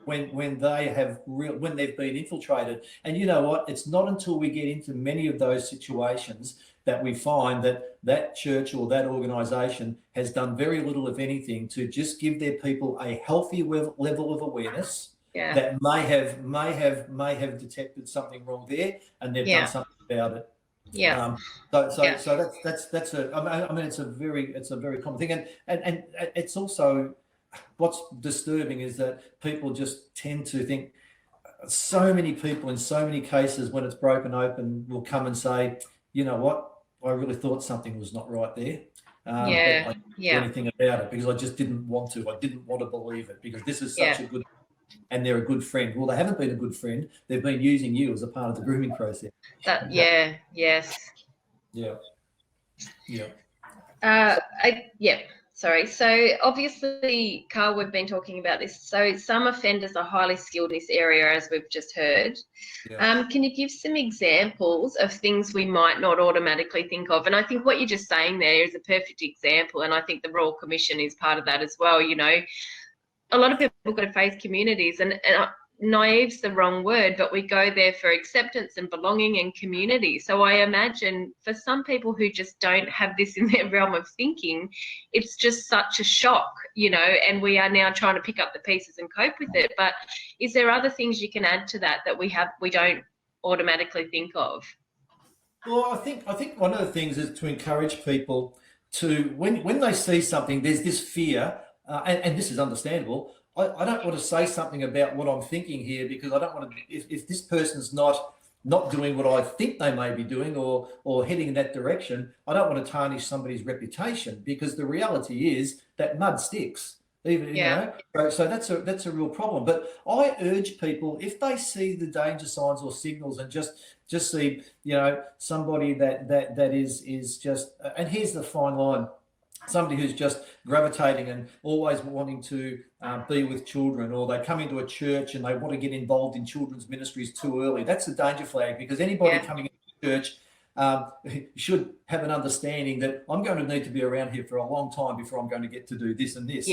when they've been infiltrated. And you know what? It's not until we get into many of those situations that we find that church or that organisation has done very little, if anything, to just give their people a healthy level of awareness that may have detected something wrong there, and they've done something about it. So that's I mean it's a very common thing, and it's also, what's disturbing is that people just tend to think, so many people in so many cases when it's broken open will come and say, you know what, I really thought something was not right there. But I didn't do anything about it because I just didn't want to. I didn't want to believe it because this is such a good, and they're a good friend. Well, they haven't been a good friend. They've been using you as a part of the grooming process. Sorry. So obviously, Carl, we've been talking about this. So some offenders are highly skilled in this area, as we've just heard. Can you give some examples of things we might not automatically think of? And I think what you're just saying there is a perfect example. And I think the Royal Commission is part of that as well. You know, a lot of people go to faith communities, and naive's the wrong word, but we go there for acceptance and belonging and community. So I imagine for some people who just don't have this in their realm of thinking, it's just such a shock, you know, and we are now trying to pick up the pieces and cope with it. But is there other things you can add to that we don't automatically think of? Well, I think one of the things is to encourage people to, when they see something, there's this fear and this is understandable, I don't want to say something about what I'm thinking here, because I don't want to, if this person's not doing what I think they may be doing, or heading in that direction, I don't want to tarnish somebody's reputation, because the reality is that mud sticks. Even, you know, so that's a real problem. But I urge people, if they see the danger signs or signals, and just see, you know, somebody that is just, and here's the fine line, somebody who's just gravitating and always wanting to be with children, or they come into a church and they want to get involved in children's ministries too early. That's a danger flag, because anybody coming into church should have an understanding that I'm going to need to be around here for a long time before I'm going to get to do this and this.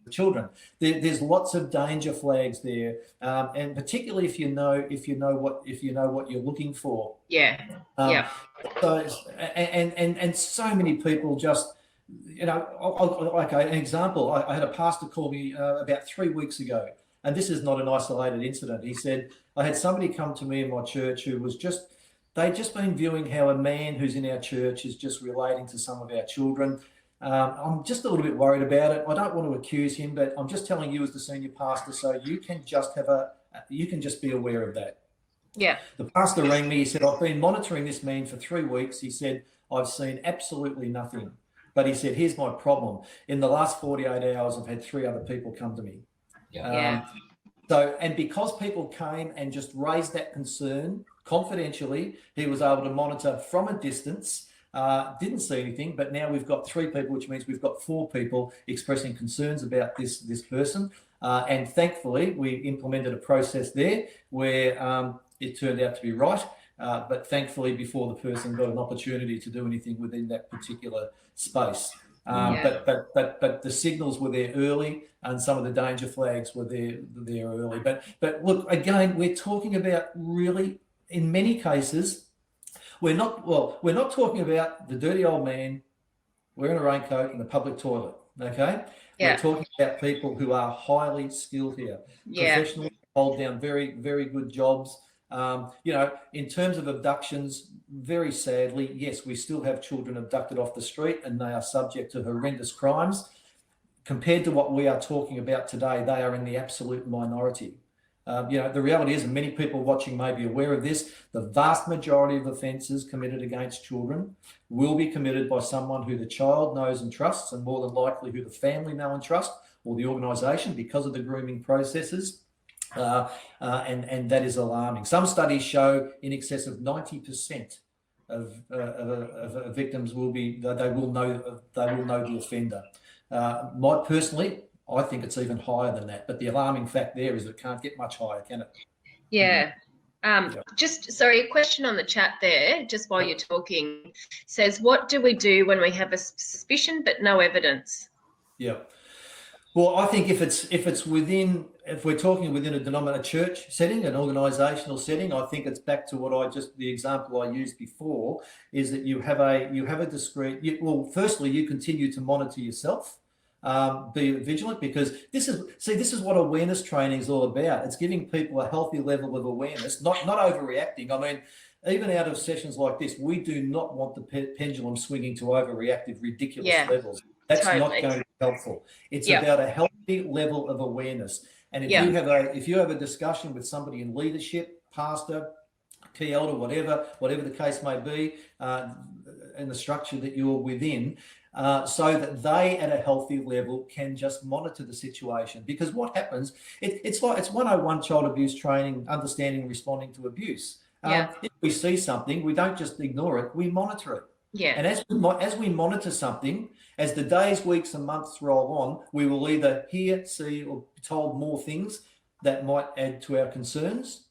Children, there's lots of danger flags there, and particularly if you know what you're looking for. So and so many people just, you know, okay, an example, I had a pastor call me about 3 weeks ago, and this is not an isolated incident. He said, I had somebody come to me in my church who was they'd just been viewing how a man who's in our church is just relating to some of our children. I'm just a little bit worried about it. I don't want to accuse him, but I'm just telling you as the senior pastor, so you can just be aware of that. The pastor rang me. He said, I've been monitoring this man for 3 weeks. He said, I've seen absolutely nothing. But he said, here's my problem. In the last 48 hours, I've had 3 other people come to me. So, and because people came and just raised that concern confidentially, he was able to monitor from a distance, didn't see anything, but now we've got 3 people, which means we've got 4 people expressing concerns about this person. And thankfully, we implemented a process there where it turned out to be right. But thankfully, before the person got an opportunity to do anything within that particular space. But the signals were there early, and some of the danger flags were there early. But look, again, we're talking about really, in many cases, we're not talking about the dirty old man wearing a raincoat in the public toilet. Okay, we're talking about people who are highly skilled here, professionals, hold down very, very good jobs. You know, in terms of abductions, very sadly, yes, we still have children abducted off the street, and they are subject to horrendous crimes. Compared to what we are talking about today, they are in the absolute minority. You know, the reality is, and many people watching may be aware of this, the vast majority of offences committed against children will be committed by someone who the child knows and trusts, and more than likely who the family know and trust, or the organisation, because of the grooming processes. And that is alarming. Some studies show in excess of 90% of victims will know the offender. Personally, I think it's even higher than that. But the alarming fact there is it can't get much higher, can it? Just, sorry, a question on the chat there, just while you're talking, says, what do we do when we have a suspicion but no evidence? Well, I think if we're talking within a church setting, an organisational setting, I think it's back to the example I used before, is that you have a discrete. Firstly, you continue to monitor yourself, be vigilant, because this is what awareness training is all about. It's giving people a healthy level of awareness, not overreacting. I mean, even out of sessions like this, we do not want the pendulum swinging to overreactive, ridiculous levels. That's not going to be helpful. It's about a healthy level of awareness. And if you have a discussion with somebody in leadership, pastor, key elder, whatever the case may be, in the structure that you're within, so that they at a healthy level can just monitor the situation. Because what happens, it's 101 child abuse training, understanding and responding to abuse. If we see something, we don't just ignore it, we monitor it. And as we monitor something, as the days, weeks and months roll on, we will either hear, see, or be told more things that might add to our concerns.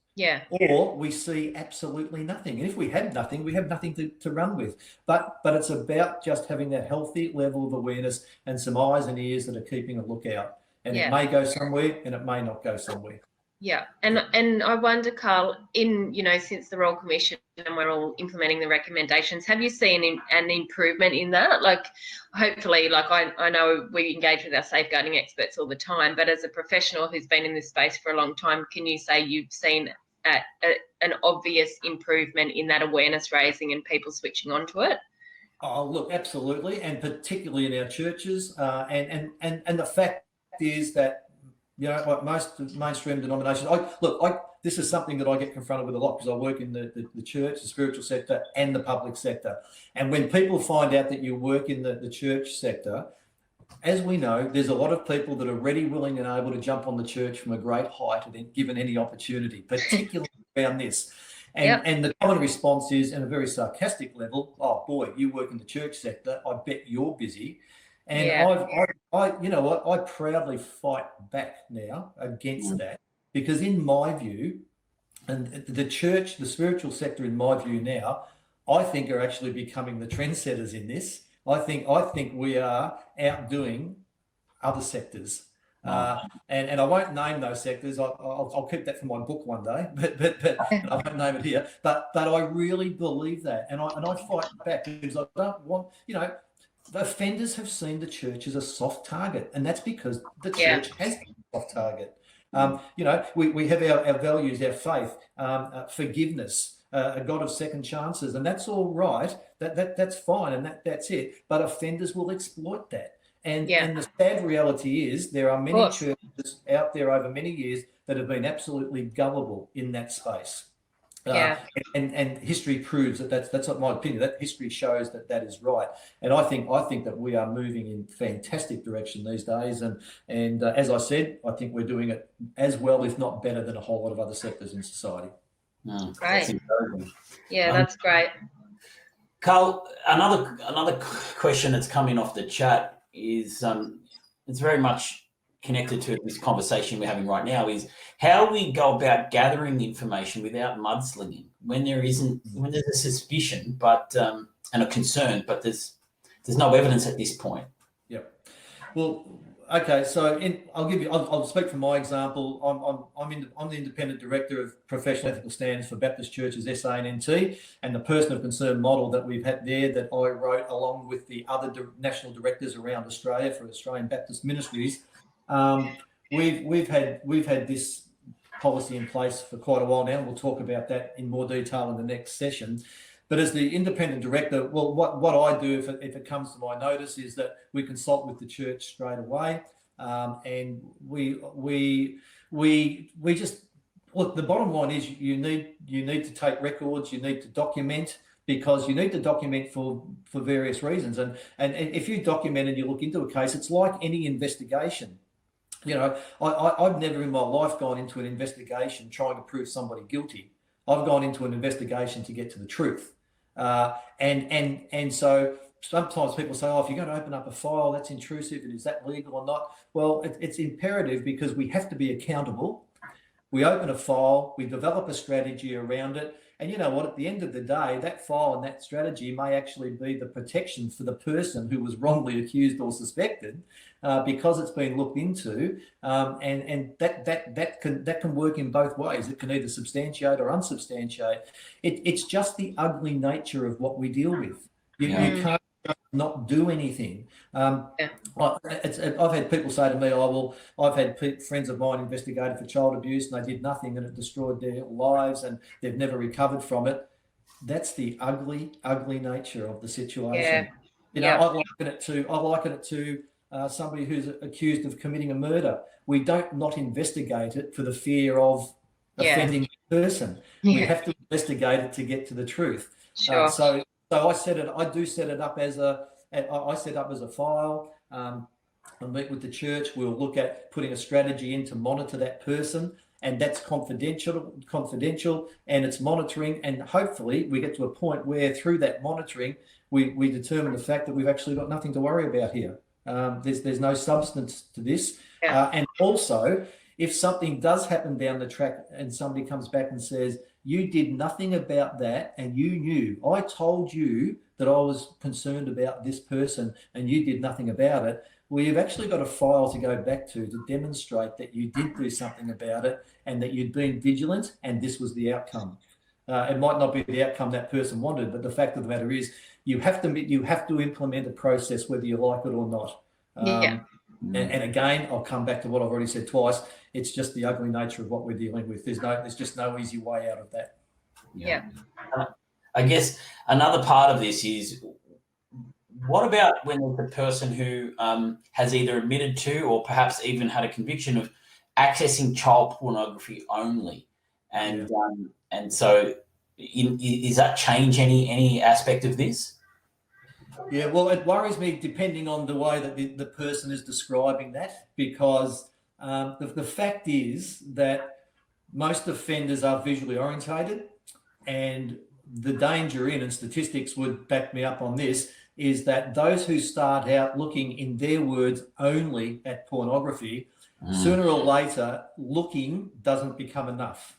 Or we see absolutely nothing. And if we had nothing, we have nothing to run with. But it's about just having that healthy level of awareness and some eyes and ears that are keeping a lookout. And it may go somewhere and it may not go somewhere. And I wonder, Carl, since the Royal Commission and we're all implementing the recommendations, have you seen an improvement in that? Like, hopefully, like I know we engage with our safeguarding experts all the time, but as a professional who's been in this space for a long time, can you say you've seen an obvious improvement in that awareness raising and people switching onto it? Oh, look, absolutely, and particularly in our churches, and the fact is that, you know, like most mainstream denominations, this is something that I get confronted with a lot because I work in the church, the spiritual sector, and the public sector. And when people find out that you work in the church sector, as we know, there's a lot of people that are ready, willing, and able to jump on the church from a great height and given any opportunity, particularly around this. And the common response is, in a very sarcastic level, "Oh boy, you work in the church sector. I bet you're busy." And I you know what? I proudly fight back now against that, because in my view, and the church, the spiritual sector, in my view now, I think are actually becoming the trendsetters in this. I think we are outdoing other sectors. And I won't name those sectors. I'll keep that for my book one day, but I won't name it here. But I really believe that, and I fight back because I don't want, you know, the offenders have seen the church as a soft target, and that's because the church has been a soft target. You know, we have our values, our faith, forgiveness, a God of second chances, and that's all right. That's fine, and that's it. But offenders will exploit that. And the sad reality is there are many churches out there over many years that have been absolutely gullible in that space. And history proves that's not my opinion. That history shows that is right. And I think that we are moving in fantastic direction these days. And as I said, I think we're doing it as well, if not better, than a whole lot of other sectors in society. Great. That's great. Carl, another question that's coming off the chat is it's very much connected to this conversation we're having right now, is how we go about gathering information without mudslinging when there's a suspicion and a concern, but there's no evidence at this point. Well, okay, so I'll speak from my example. I'm the independent director of Professional Ethical Standards for Baptist Churches SA and NT, and the person of concern model that we've had there that I wrote along with the other national directors around Australia for Australian Baptist Ministries. We've had this policy in place for quite a while now. We'll talk about that in more detail in the next session. But as the independent director, well, what I do if it comes to my notice is that we consult with the church straight away, and we just look. The bottom line is you need to take records. You need to document, because you need to document for various reasons. And if you document and you look into a case, it's like any investigation. You know, I've never in my life gone into an investigation trying to prove somebody guilty. I've gone into an investigation to get to the truth. And so sometimes people say, oh, if you're going to open up a file, that's intrusive, and is that legal or not? Well, it's imperative, because we have to be accountable. We open a file, we develop a strategy around it. And you know what, at the end of the day, that file and that strategy may actually be the protection for the person who was wrongly accused or suspected, because it's been looked into. And that can work in both ways. It can either substantiate or unsubstantiate. It's just the ugly nature of what we deal with. You can't not do anything. I've had people say to me, oh, well, I've had friends of mine investigated for child abuse and they did nothing and it destroyed their lives and they've never recovered from it. That's the ugly nature of the situation. You know, I liken it to somebody who's accused of committing a murder. We don't not investigate it for the fear of offending the person. We have to investigate it to get to the truth. Sure. So I set it up as a file. I'll meet with the church. We'll look at putting a strategy in to monitor that person, and that's confidential, and it's monitoring. And hopefully we get to a point where through that monitoring, we determine the fact that we've actually got nothing to worry about here. There's no substance to this. And also, if something does happen down the track and somebody comes back and says, you did nothing about that and you knew, I told you that I was concerned about this person and you did nothing about it, well, you've actually got a file to go back to demonstrate that you did do something about it and that you'd been vigilant and this was the outcome. It might not be the outcome that person wanted, but the fact of the matter is you have to implement a process whether you like it or not. And again, I'll come back to what I've already said twice. It's just the ugly nature of what we're dealing with. There's just no easy way out of that. I guess another part of this is what about when there's a person who has either admitted to or perhaps even had a conviction of accessing child pornography only? And so is that change any aspect of this? Yeah, well, it worries me depending on the way that the person is describing that, because the fact is that most offenders are visually orientated, and the danger in, and statistics would back me up on this, is that those who start out looking, in their words, only at pornography, sooner or later, looking doesn't become enough.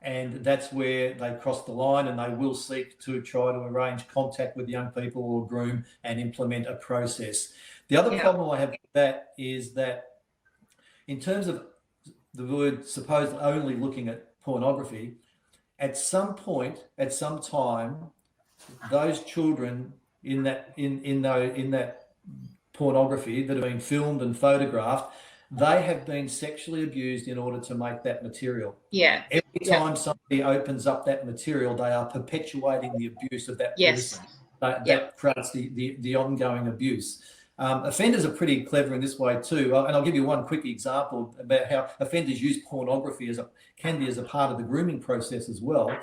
And that's where they cross the line, and they will seek to try to arrange contact with young people or groom and implement a process. The other problem I have with that is that, in terms of the word supposed only looking at pornography, at some point, at some time, those children in that pornography that are being filmed and photographed, they have been sexually abused in order to make that material. Yeah. Every time somebody opens up that material, they are perpetuating the abuse of that person. That creates the ongoing abuse. Offenders are pretty clever in this way too, and I'll give you one quick example about how offenders use pornography as a part of the grooming process as well.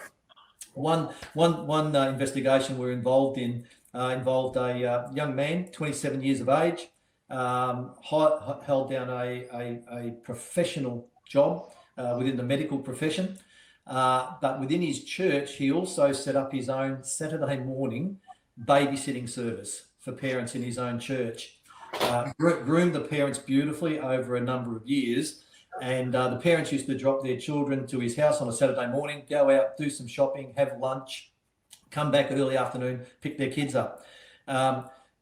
One investigation we're involved in involved a young man, 27 years of age, held down a professional job within the medical profession, but within his church, he also set up his own Saturday morning babysitting service for parents in his own church. Groomed the parents beautifully over a number of years, and the parents used to drop their children to his house on a Saturday morning, go out, do some shopping, have lunch, come back early afternoon, pick their kids up.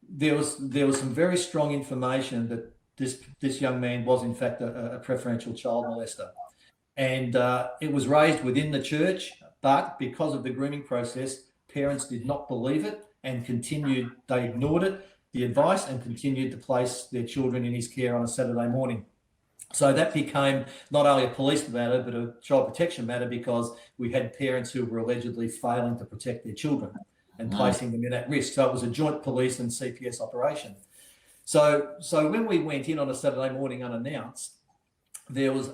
There was some very strong information that this young man was in fact a preferential child molester, and it was raised within the church, but because of the grooming process, parents did not believe it and continued. They ignored it, the advice, and continued to place their children in his care on a Saturday morning. So that became not only a police matter, but a child protection matter, because we had parents who were allegedly failing to protect their children and placing them in at risk. So it was a joint police and CPS operation. So when we went in on a Saturday morning unannounced, there was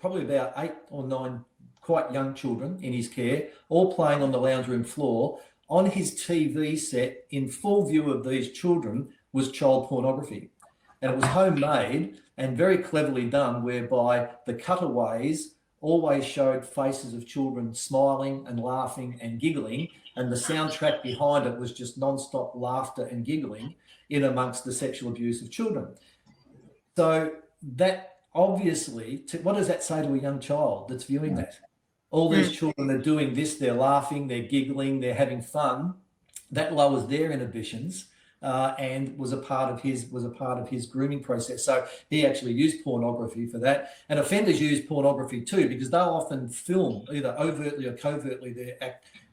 probably about 8 or 9 quite young children in his care, all playing on the lounge room floor. On his TV set, in full view of these children, was child pornography. And it was homemade and very cleverly done, whereby the cutaways always showed faces of children smiling and laughing and giggling, and the soundtrack behind it was just non-stop laughter and giggling in amongst the sexual abuse of children. So that obviously, what does that say to a young child that's viewing that? All these children are doing this, they're laughing, they're giggling, they're having fun. That lowers their inhibitions, and was a part of his grooming process. So he actually used pornography for that. And offenders use pornography too, because they'll often film either overtly or covertly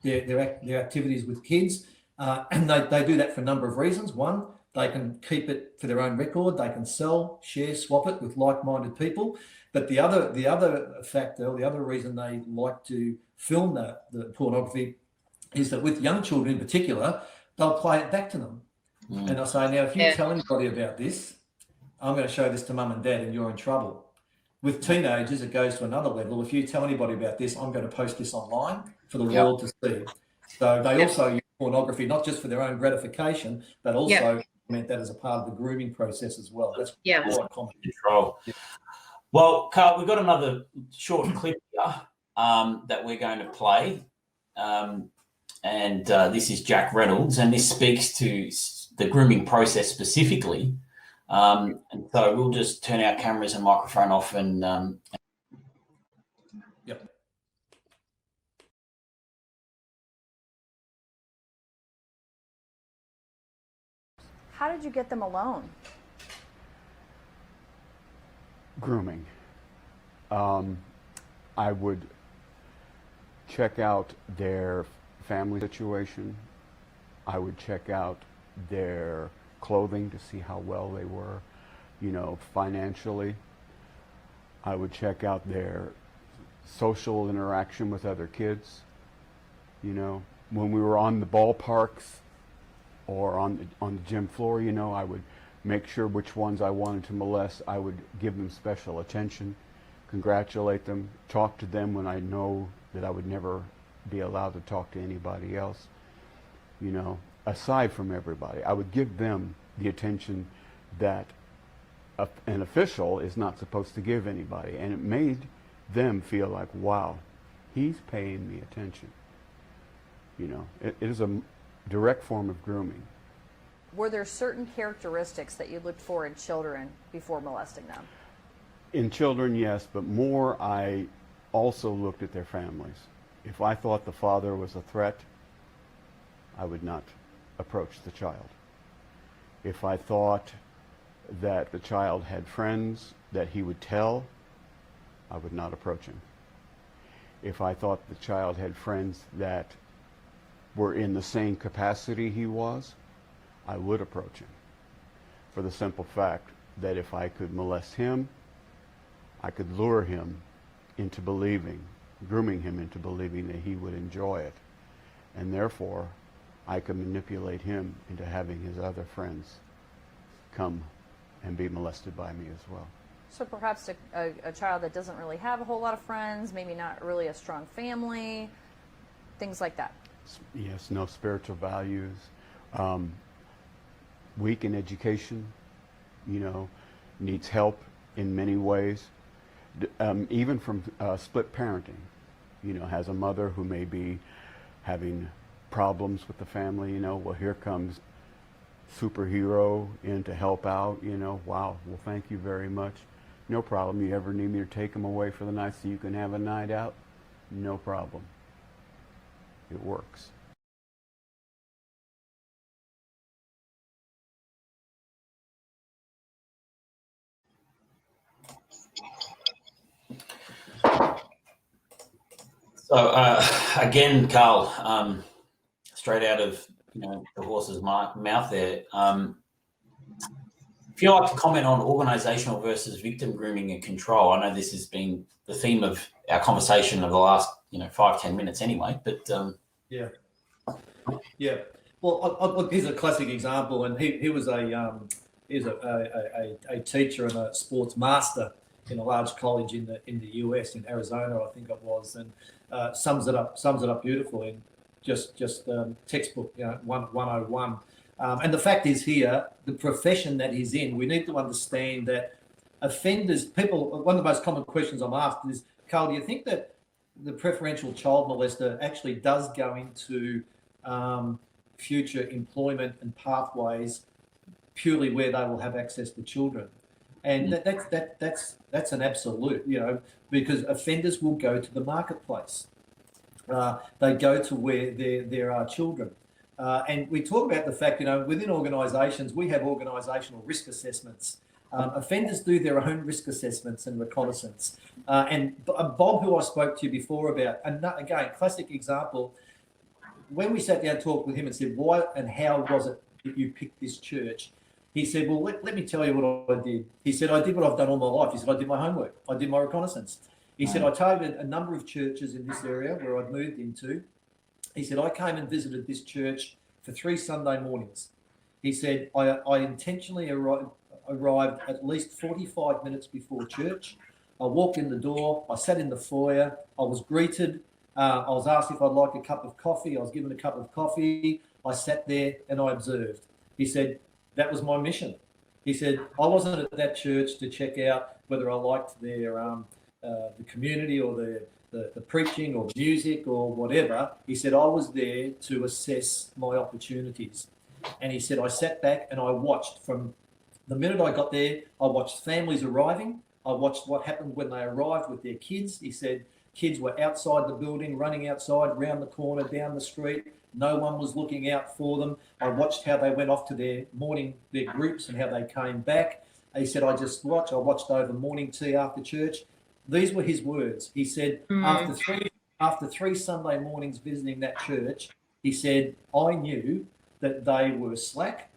their activities with kids, and they do that for a number of reasons. One, they can keep it for their own record. They can sell, share, swap it with like-minded people. But the other factor, or the other reason they like to film the pornography, is that with young children in particular, they'll play it back to them. And I say, now, if you tell anybody about this, I'm going to show this to mum and dad and you're in trouble. With teenagers, it goes to another level. If you tell anybody about this, I'm going to post this online for the world to see. So they also use pornography, not just for their own gratification, but also meant that as a part of the grooming process as well. That's quite common. Control. Well, Carl, we've got another short clip here that we're going to play. And this is Jack Reynolds, and this speaks to the grooming process specifically. And so we'll just turn our cameras and microphone off and How did you get them alone? Grooming. I would check out their family situation. I would check out their clothing to see how well they were, financially. I would check out their social interaction with other kids. When we were on the ballparks, or on the gym floor, you know, I would make sure which ones I wanted to molest. I would give them special attention, congratulate them, talk to them when I know that I would never be allowed to talk to anybody else, you know, aside from everybody. I would give them the attention that an official is not supposed to give anybody, and it made them feel like, wow, he's paying me attention. You know, it is a direct form of grooming. Were there certain characteristics that you looked for in children before molesting them? In children, yes, but more I also looked at their families. If I thought the father was a threat, I would not approach the child. If I thought that the child had friends that he would tell, I would not approach him. If I thought the child had friends that were in the same capacity he was, I would approach him, for the simple fact that if I could molest him, I could lure him into believing, grooming him into believing that he would enjoy it, and therefore I could manipulate him into having his other friends come and be molested by me as well. So perhaps a child that doesn't really have a whole lot of friends, maybe not really a strong family, things like that. Yes, no spiritual values, weak in education, you know, needs help in many ways, even from split parenting, you know, has a mother who may be having problems with the family, you know, well, here comes superhero in to help out, you know, wow, well, thank you very much. No problem. You ever need me to take them away for the night so you can have a night out? No problem. It works. So again, Carl, straight out of the horse's mouth there. If you'd like to comment on organisational versus victim grooming and control, I know this has been the theme of our conversation over the last 5-10 minutes anyway. But yeah. Well, look, here's a classic example, and he was a teacher and a sports master in a large college in the US, in Arizona, I think it was, and sums it up beautifully in just textbook 101. And the fact is here, the profession that he's in, we need to understand that offenders, one of the most common questions I'm asked is, Carl, do you think that the preferential child molester actually does go into future employment and pathways purely where they will have access to children? And that's an absolute, because offenders will go to the marketplace. They go to where there are children. And we talk about the fact, within organisations, we have organisational risk assessments. Offenders do their own risk assessments and reconnaissance. And Bob, who I spoke to you before about, and again, classic example, when we sat down and talked with him and said, why and how was it that you picked this church? He said, well, let me tell you what I did. He said, I did what I've done all my life. He said, I did my homework. I did my reconnaissance. He said, I targeted a number of churches in this area where I'd moved into. He said, I came and visited this church for 3 Sunday mornings. He said, I intentionally arrived at least 45 minutes before church. I walked in the door. I sat in the foyer. I was greeted. I was asked if I'd like a cup of coffee. I was given a cup of coffee. I sat there and I observed. He said, that was my mission. He said, I wasn't at that church to check out whether I liked their the community or the preaching or music or whatever. He said, I was there to assess my opportunities. And he said, I sat back and I watched from the minute I got there. I watched families arriving. I watched what happened when they arrived with their kids. He said, kids were outside the building, running outside, round the corner, down the street. No one was looking out for them. I watched how they went off to their groups and how they came back. He said, I watched over morning tea after church. These were his words. He said, after three Sunday mornings visiting that church, he said, I knew that they were slack.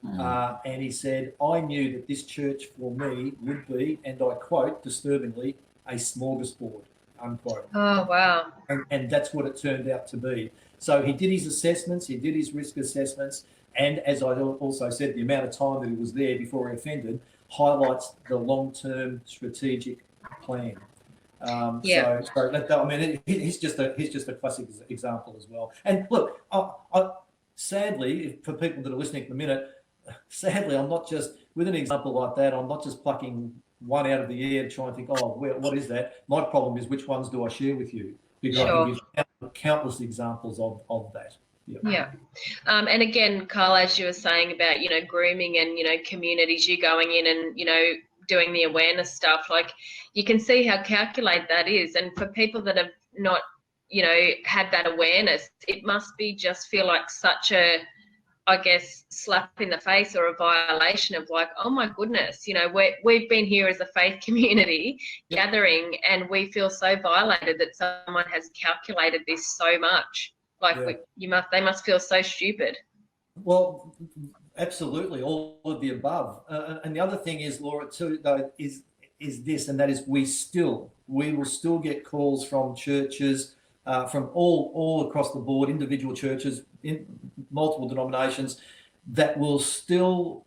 And he said, I knew that this church for me would be, and I quote disturbingly, a smorgasbord, unquote. Oh, wow. And that's what it turned out to be. So he did his assessments, he did his risk assessments, and as I also said, the amount of time that he was there before he offended highlights the long-term strategic plan. So that, I mean, he's just a classic example as well. And look, I sadly, for people that are listening in a minute, sadly, I'm not just, with an example like that, I'm not just plucking one out of the air to try and think, oh, what is that? My problem is, which ones do I share with you? Because I can give countless examples of that. Yeah. And again, Carl, as you were saying about, you know, grooming and, you know, communities, you going in and, you know, doing the awareness stuff, like you can see how calculated that is. And for people that have not, you know, had that awareness, it must be just feel like such a, I guess, slap in the face or a violation of like, oh my goodness, you know, we've been here as a faith community gathering and we feel so violated that someone has calculated this so much. Like they must feel so stupid. Well, absolutely, all of the above. And the other thing is, Laura, too, though, is this, and that is we will still get calls from churches, from all across the board, individual churches in multiple denominations, that will still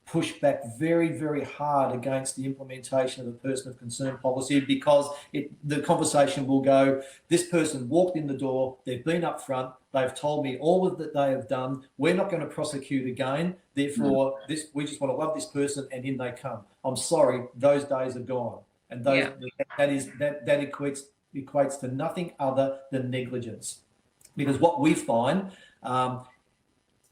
push back very, very hard against the implementation of the person of concern policy, because the conversation will go, this person walked in the door, they've been up front, they've told me all of that they have done, we're not going to prosecute again, therefore we just want to love this person, and in they come. I'm sorry, those days are gone. And that equates to nothing other than negligence. Because what we find,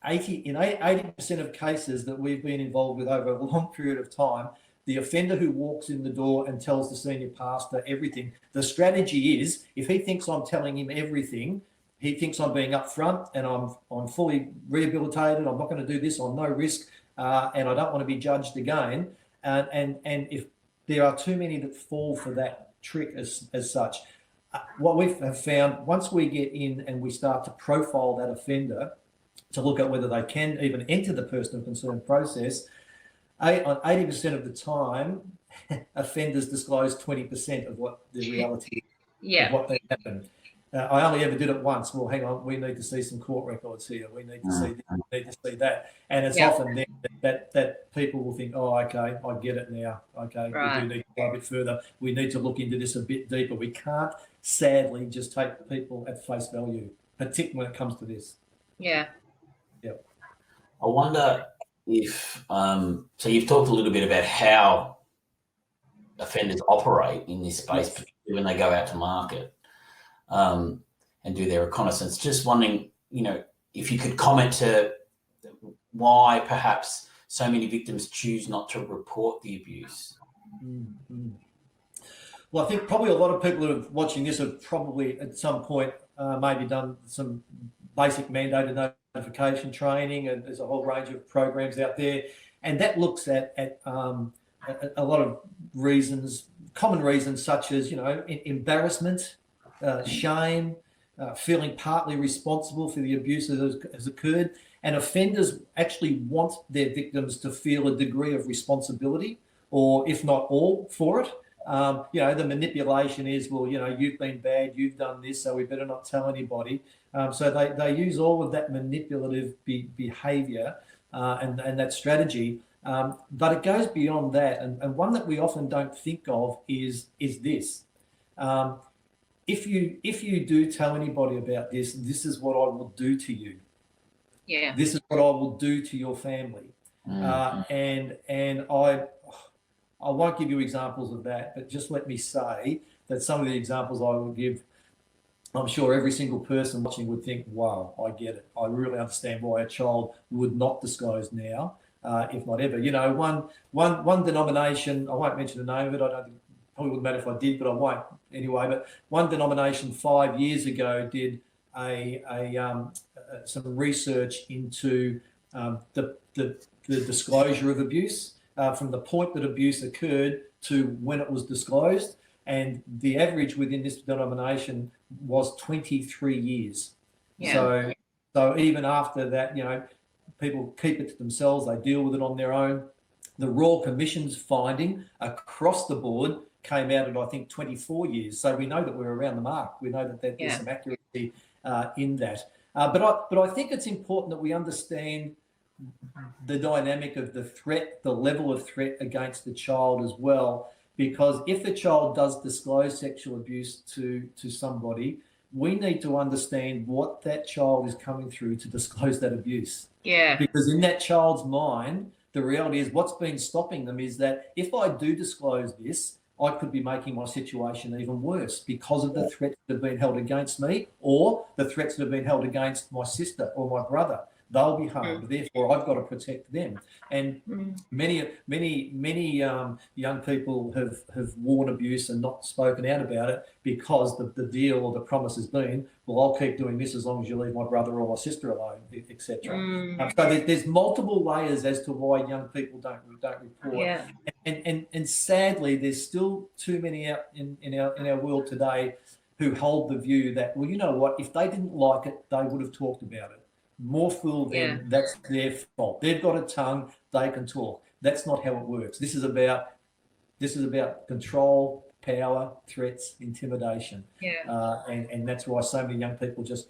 80% of cases that we've been involved with over a long period of time, the offender who walks in the door and tells the senior pastor everything, the strategy is, if he thinks I'm telling him everything, he thinks I'm being upfront and I'm fully rehabilitated, I'm not going to do this on no risk, and I don't want to be judged again. And if there are too many that fall for that trick as such, what we have found, once we get in and we start to profile that offender to look at whether they can even enter the person of concern process, on 80% of the time, offenders disclose 20% of what the reality is, of what they happen. I only ever did it once. Well, hang on, we need to see some court records here. We need to see this, we need to see that. And it's often then that people will think, oh, okay, I get it now. Okay, we do need to go a bit further. We need to look into this a bit deeper. We can't, sadly, just take people at face value, particularly when it comes to this. Yeah. Yep. I wonder if, so you've talked a little bit about how offenders operate in this space, particularly when they go out to market and do their reconnaissance. Just wondering, you know, if you could comment to why perhaps so many victims choose not to report the abuse. Mm-hmm. Well, I think probably a lot of people who are watching this have probably at some point maybe done some basic mandated notification training, and there's a whole range of programs out there, and that looks at a lot of reasons, common reasons such as, you know, embarrassment, shame, feeling partly responsible for the abuse that has occurred. And offenders actually want their victims to feel a degree of responsibility, or if not all, for it. You know, the manipulation is, well, you know, you've been bad, you've done this, so we better not tell anybody. So they use all of that manipulative behaviour and that strategy. But it goes beyond that. And one that we often don't think of is this. If you do tell anybody about this, this is what I will do to you. Yeah. This is what I will do to your family. And I won't give you examples of that, but just let me say that some of the examples I will give, I'm sure every single person watching would think, wow, I get it. I really understand why a child would not disclose now, if not ever. You know, one denomination, I won't mention the name of it, I don't think, probably wouldn't matter if I did, but I won't anyway. But one denomination 5 years ago did some research into the disclosure of abuse, from the point that abuse occurred to when it was disclosed, and the average within this denomination was 23 years. Yeah. So even after that, you know, people keep it to themselves, they deal with it on their own. The Royal Commission's finding across the board came out at, I think, 24 years. So we know that we're around the mark. We know that there's some accuracy in that. But I think it's important that we understand the dynamic of the threat, the level of threat against the child as well. Because if the child does disclose sexual abuse to somebody, we need to understand what that child is coming through to disclose that abuse. Yeah. Because in that child's mind, the reality is what's been stopping them is that if I do disclose this, I could be making my situation even worse because of the threats that have been held against me or the threats that have been held against my sister or my brother. They'll be harmed. Therefore, I've got to protect them. And many young people have worn abuse and not spoken out about it because the deal or the promise has been, well, I'll keep doing this as long as you leave my brother or my sister alone, etc. So there's multiple layers as to why young people don't report. Yeah. And sadly, there's still too many out in our world today who hold the view that, well, you know what, if they didn't like it, they would have talked about it. More fool them, that's their fault. They've got a tongue, they can talk. That's not how it works. This is about control, power, threats, intimidation. And that's why so many young people just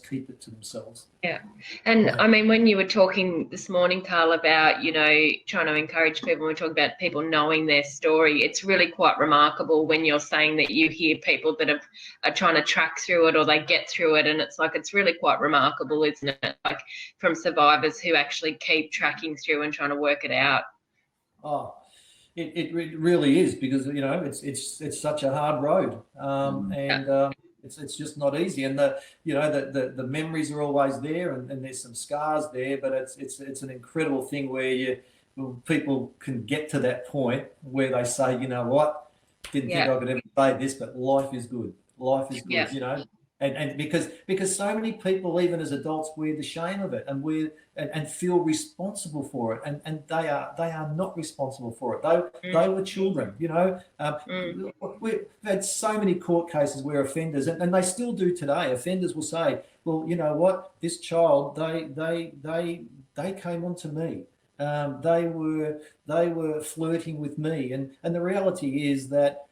keep it to themselves. Yeah. And I mean, when you were talking this morning, Carl, about, you know, trying to encourage people, we talk about people knowing their story, it's really quite remarkable when you're saying that you hear people that are trying to track through it or they get through it, and it's like, it's really quite remarkable, isn't it? Like from survivors who actually keep tracking through and trying to work it out. Oh, it really is, because, you know, it's such a hard road, it's just not easy, and the memories are always there, and there's some scars there, but it's an incredible thing where people can get to that point where they say, you know what, didn't think I could ever say this, but life is good. Life is good, you know. And because so many people, even as adults, wear the shame of it and feel responsible for it, and they are not responsible for it. They were children, you know. We've had so many court cases where offenders, and they still do today. Offenders will say, "Well, you know what? This child, they came on to me. They were flirting with me," and the reality is that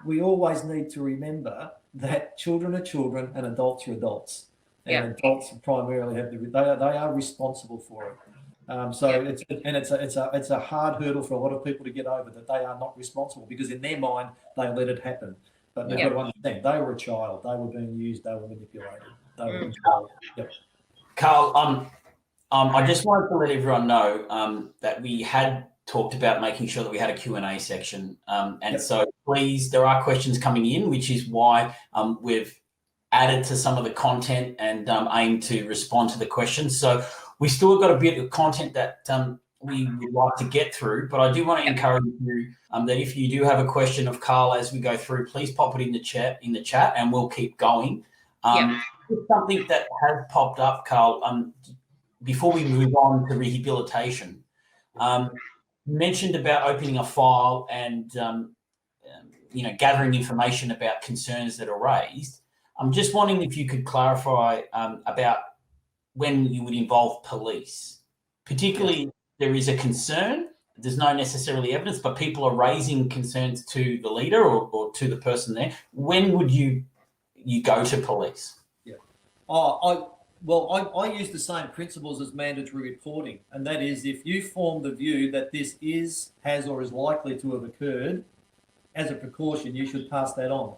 we always need to remember that children are children and adults are adults, and adults primarily have they are responsible for it. So it's a hard hurdle for a lot of people to get over, that they are not responsible, because in their mind they let it happen. But they've got to understand, they were a child, they were being used, they were manipulated, they were controlled. Carl, I just wanted to let everyone know that we had talked about making sure that we had a Q&A section. So please, there are questions coming in, which is why we've added to some of the content and aim to respond to the questions. So we still got a bit of content that we would like to get through, but I do want to encourage you that if you do have a question of Carl as we go through, please pop it in the chat, and we'll keep going. Something that has popped up, Carl, before we move on to rehabilitation, mentioned about opening a file and gathering information about concerns that are raised. I'm just wondering if you could clarify about when you would involve police, particularly if there is a concern. There's no necessarily evidence, but people are raising concerns to the leader or to the person there. When would you go to police? I use the same principles as mandatory reporting, and that is, if you form the view that this has or is likely to have occurred, as a precaution, you should pass that on.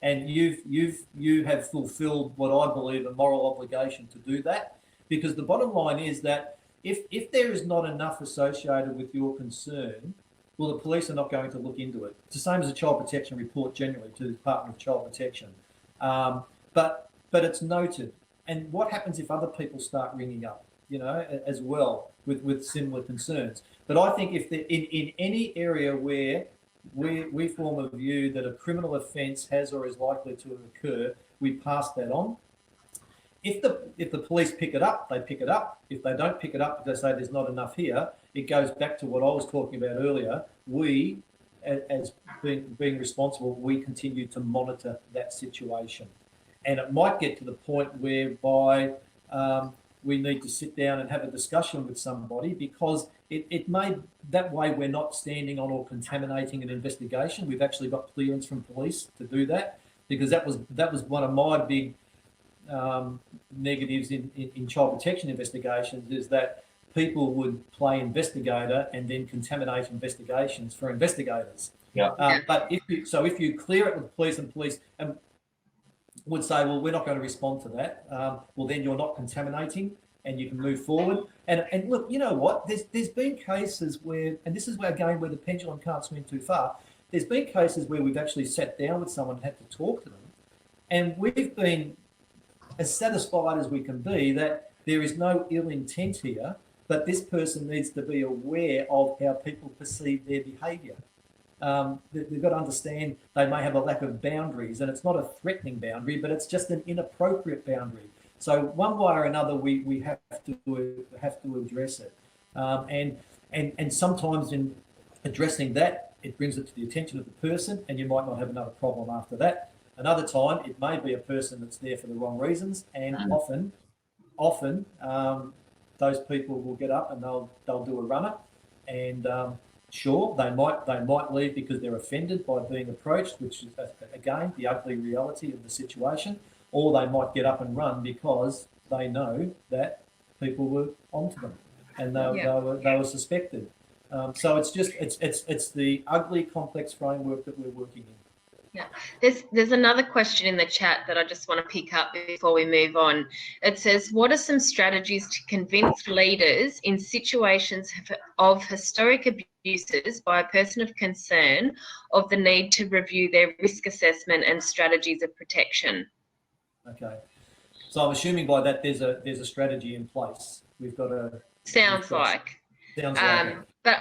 And you have fulfilled what I believe a moral obligation to do that, because the bottom line is that if there is not enough associated with your concern, well, the police are not going to look into it. It's the same as a child protection report generally to the Department of Child Protection, but it's noted. And what happens if other people start ringing up, as well with similar concerns? But I think if in any area where we form a view that a criminal offence has or is likely to occur, we pass that on. If the police pick it up, they pick it up. If they don't pick it up, if they say there's not enough here, it goes back to what I was talking about earlier. We, as being responsible, we continue to monitor that situation. And it might get to the point whereby we need to sit down and have a discussion with somebody, because it may, that way we're not standing on or contaminating an investigation. We've actually got clearance from police to do that, because that was one of my big negatives in child protection investigations, is that people would play investigator and then contaminate investigations for investigators. Yeah. But if you clear it with the police, and police would say, well, we're not going to respond to that, well, then you're not contaminating and you can move forward. And look, you know what? There's been cases where, and this is where, again, where the pendulum can't swing too far. There's been cases where we've actually sat down with someone and had to talk to them, and we've been as satisfied as we can be that there is no ill intent here, but this person needs to be aware of how people perceive their behaviour. They've got to understand they may have a lack of boundaries, and it's not a threatening boundary, but it's just an inappropriate boundary. So one way or another, we have to address it, and sometimes in addressing that, it brings it to the attention of the person, and you might not have another problem after that. Another time, it may be a person that's there for the wrong reasons, and often those people will get up and they'll do a runner, and sure, they might leave because they're offended by being approached, which is again the ugly reality of the situation, or they might get up and run because they know that people were onto them and they were suspected. So it's the ugly, complex framework that we're working in. Yeah, there's another question in the chat that I just want to pick up before we move on. It says, what are some strategies to convince leaders in situations of historic abuses by a person of concern of the need to review their risk assessment and strategies of protection? Okay, so I'm assuming by that there's a strategy in place. We've got a sounds like. But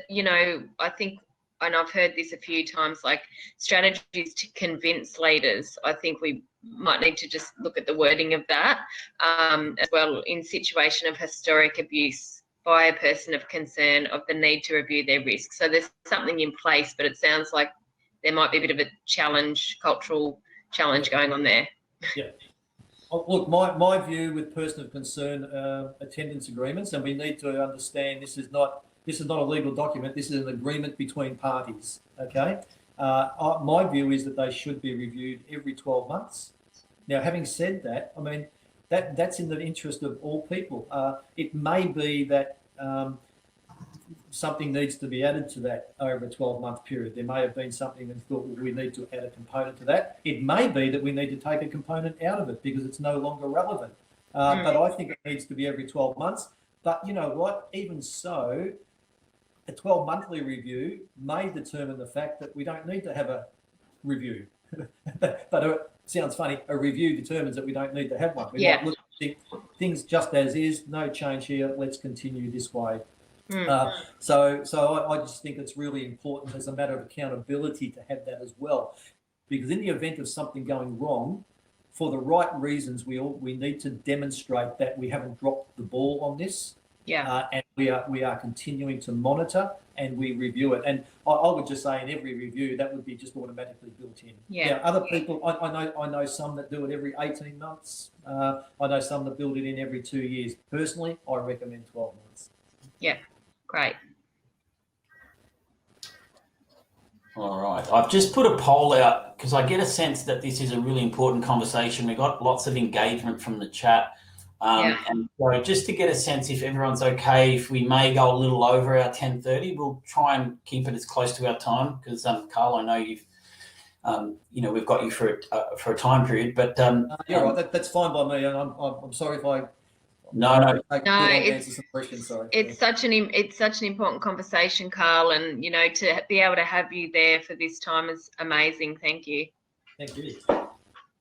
you know, I think, and I've heard this a few times, like strategies to convince leaders. I think we might need to just look at the wording of that as well, in situation of historic abuse by a person of concern of the need to review their risk. So there's something in place, but it sounds like there might be a bit of a challenge, cultural challenge going on there. Yeah. Look, my view with person of concern attendance agreements, and we need to understand this is not a legal document. This is an agreement between parties. Okay. My view is that they should be reviewed every 12 months. Now, having said that, I mean that's in the interest of all people. It may be that something needs to be added to that over a 12-month period. There may have been something and thought, well, we need to add a component to that. It may be that we need to take a component out of it because it's no longer relevant. But I think it needs to be every 12 months. But you know what? Even so, a 12-monthly review may determine the fact that we don't need to have a review. But it sounds funny. A review determines that we don't need to have one. We might look at things just as is, no change here. Let's continue this way. So I just think it's really important as a matter of accountability to have that as well, because in the event of something going wrong, for the right reasons, we need to demonstrate that we haven't dropped the ball on this. And we are continuing to monitor and we review it. And I would just say in every review that would be just automatically built in. Now, other people, I know some that do it every 18 months. I know some that build it in every 2 years. Personally, I recommend 12 months. Yeah, great. All right. I've just put a poll out because I get a sense that this is a really important conversation. We got lots of engagement from the chat. And so just to get a sense if everyone's okay, if we may go a little over our 10:30, we'll try and keep it as close to our time because, Carl, I know you've, we've got you for a time period. But yeah, right. That's fine by me. And I'm sorry if I. No. It's such an important conversation, Carl, and to be able to have you there for this time is amazing. Thank you. Thank you.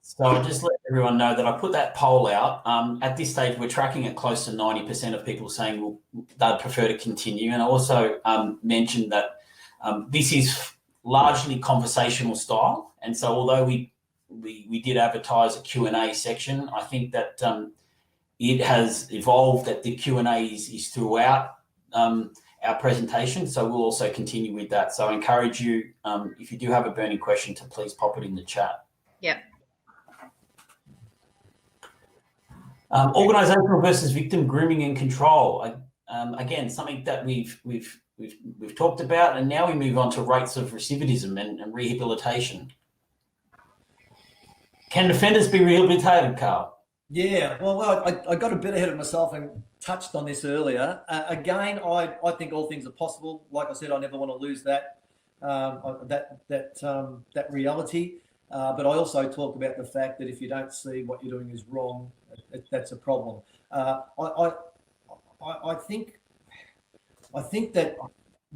So I'll just let everyone know that I put that poll out. At this stage, we're tracking at close to 90% of people saying they'd prefer to continue. And I also mentioned that this is largely conversational style. And so although we did advertise a Q&A section, I think that it has evolved that the Q&A is throughout our presentation. So we'll also continue with that. So I encourage you, if you do have a burning question, to please pop it in the chat. Yeah. Organisational versus victim grooming and control. Again, something that we've talked about, and now we move on to rates of recidivism and rehabilitation. Can offenders be rehabilitated, Carl? Yeah, well, I got a bit ahead of myself and touched on this earlier. Again, I think all things are possible. Like I said, I never want to lose that that reality. But I also talk about the fact that if you don't see what you're doing is wrong, that's a problem. I think that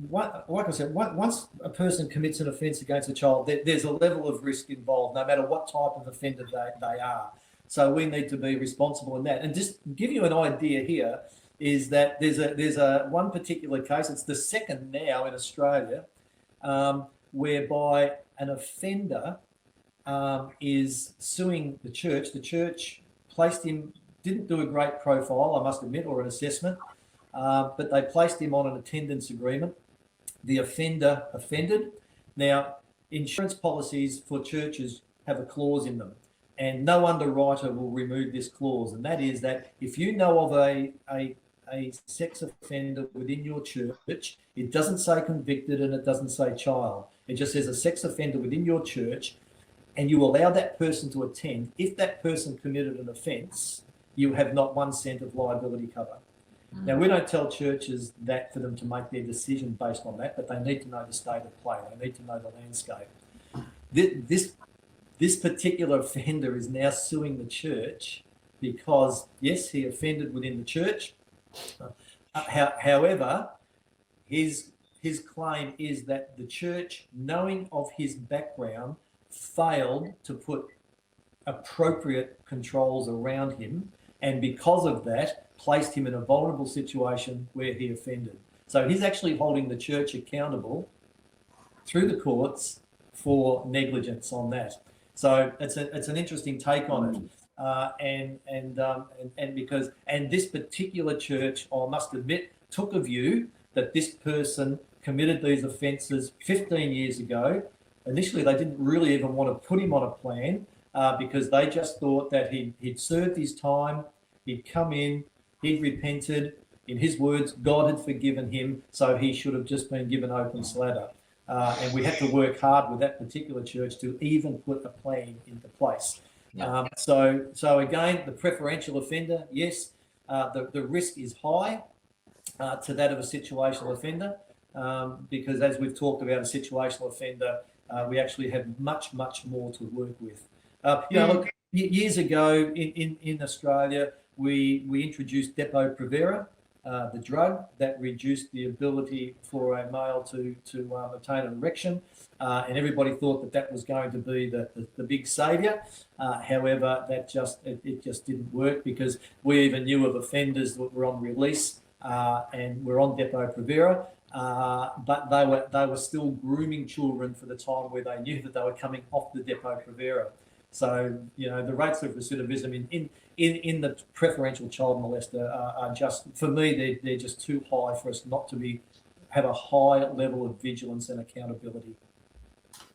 like I said, once a person commits an offence against a child, there's a level of risk involved, no matter what type of offender they are. So we need to be responsible in that. And just give you an idea here is that there's a one particular case. It's the second now in Australia, whereby an offender is suing the church. The church placed him, didn't do a great profile, I must admit, or an assessment, but they placed him on an attendance agreement. The offender offended. Now, insurance policies for churches have a clause in them, and no underwriter will remove this clause, and that is that if you know of a sex offender within your church, it doesn't say convicted and it doesn't say child. It just says a sex offender within your church, and you allow that person to attend. If that person committed an offence, you have not 1 cent of liability cover. Now, we don't tell churches that for them to make their decision based on that, but they need to know the state of play. They need to know the landscape. This particular offender is now suing the church because, yes, he offended within the church. However, his claim is that the church, knowing of his background, failed to put appropriate controls around him, and because of that, placed him in a vulnerable situation where he offended. So he's actually holding the church accountable through the courts for negligence on that. So it's an interesting take on it, and this particular church, I must admit, took a view that this person committed these offences 15 years ago. Initially, they didn't really even want to put him on a plan because they just thought that he'd served his time, he'd come in, he'd repented. In his words, God had forgiven him, so he should have just been given open slather. And we had to work hard with that particular church to even put a plan into place. Yeah. So again, the preferential offender, yes, the risk is high to that of a situational offender because, as we've talked about, a situational offender, we actually have much more to work with. Look, years ago in Australia, we introduced Depo-Provera, the drug that reduced the ability for a male to obtain an erection, and everybody thought that was going to be the big saviour. However, it just didn't work because we even knew of offenders that were on release and were on Depo-Provera, but they were still grooming children for the time where they knew that they were coming off the Depo-Provera. So, the rates of recidivism in the preferential child molester are just, for me, they're just too high for us not to have a high level of vigilance and accountability.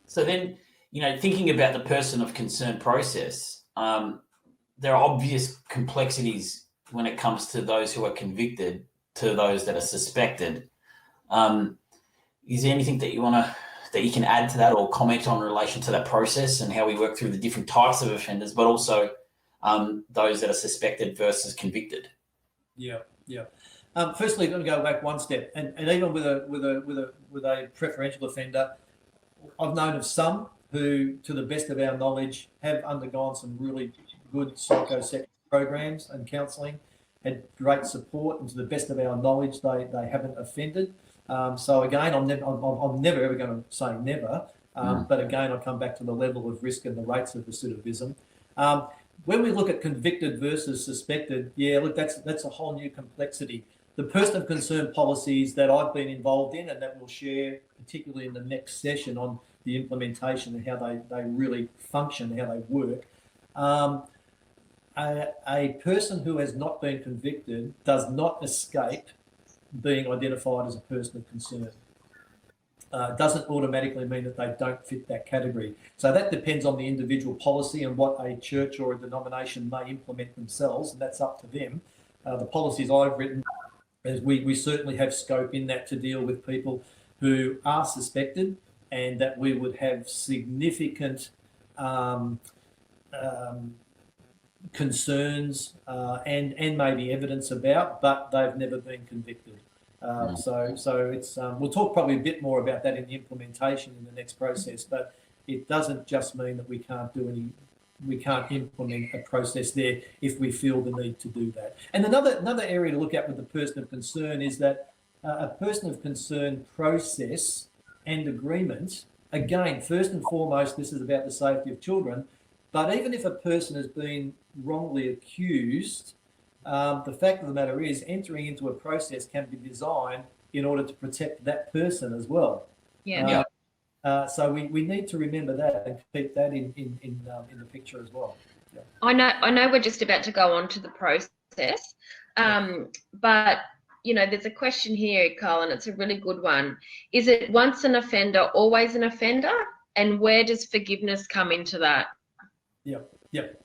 So then, thinking about the person of concern process, there are obvious complexities when it comes to those who are convicted to those that are suspected. Is there anything that you can add to that or comment on in relation to that process and how we work through the different types of offenders, but also those that are suspected versus convicted? Yeah. Firstly, I'm going to go back one step, and even with a preferential offender, I've known of some who, to the best of our knowledge, have undergone some really good psychosexual programs and counselling, had great support, and to the best of our knowledge, they haven't offended. So again, I'm never ever going to say never, but again, I come back to the level of risk and the rates of recidivism. When we look at convicted versus suspected, look, that's a whole new complexity. The person of concern policies that I've been involved in and that we'll share, particularly in the next session on the implementation and how they really function, how they work. A person who has not been convicted does not escape being identified as a person of concern. Doesn't automatically mean that they don't fit that category. So that depends on the individual policy and what a church or a denomination may implement themselves, and that's up to them. The policies I've written, we certainly have scope in that to deal with people who are suspected, and that we would have significant concerns and maybe evidence about, but they've never been convicted. So it's we'll talk probably a bit more about that in the implementation in the next process, but it doesn't just mean that we can't implement a process there if we feel the need to do that. And another area to look at with the person of concern is that a person of concern process and agreement, again, first and foremost, this is about the safety of children, but even if a person has been wrongly accused, the fact of the matter is entering into a process can be designed in order to protect that person as well. So we need to remember that and keep that in the picture as well. Yeah. I know we're just about to go on to the process, but there's a question here, Carl, and it's a really good one. Is it once an offender, always an offender? And where does forgiveness come into that? Yep.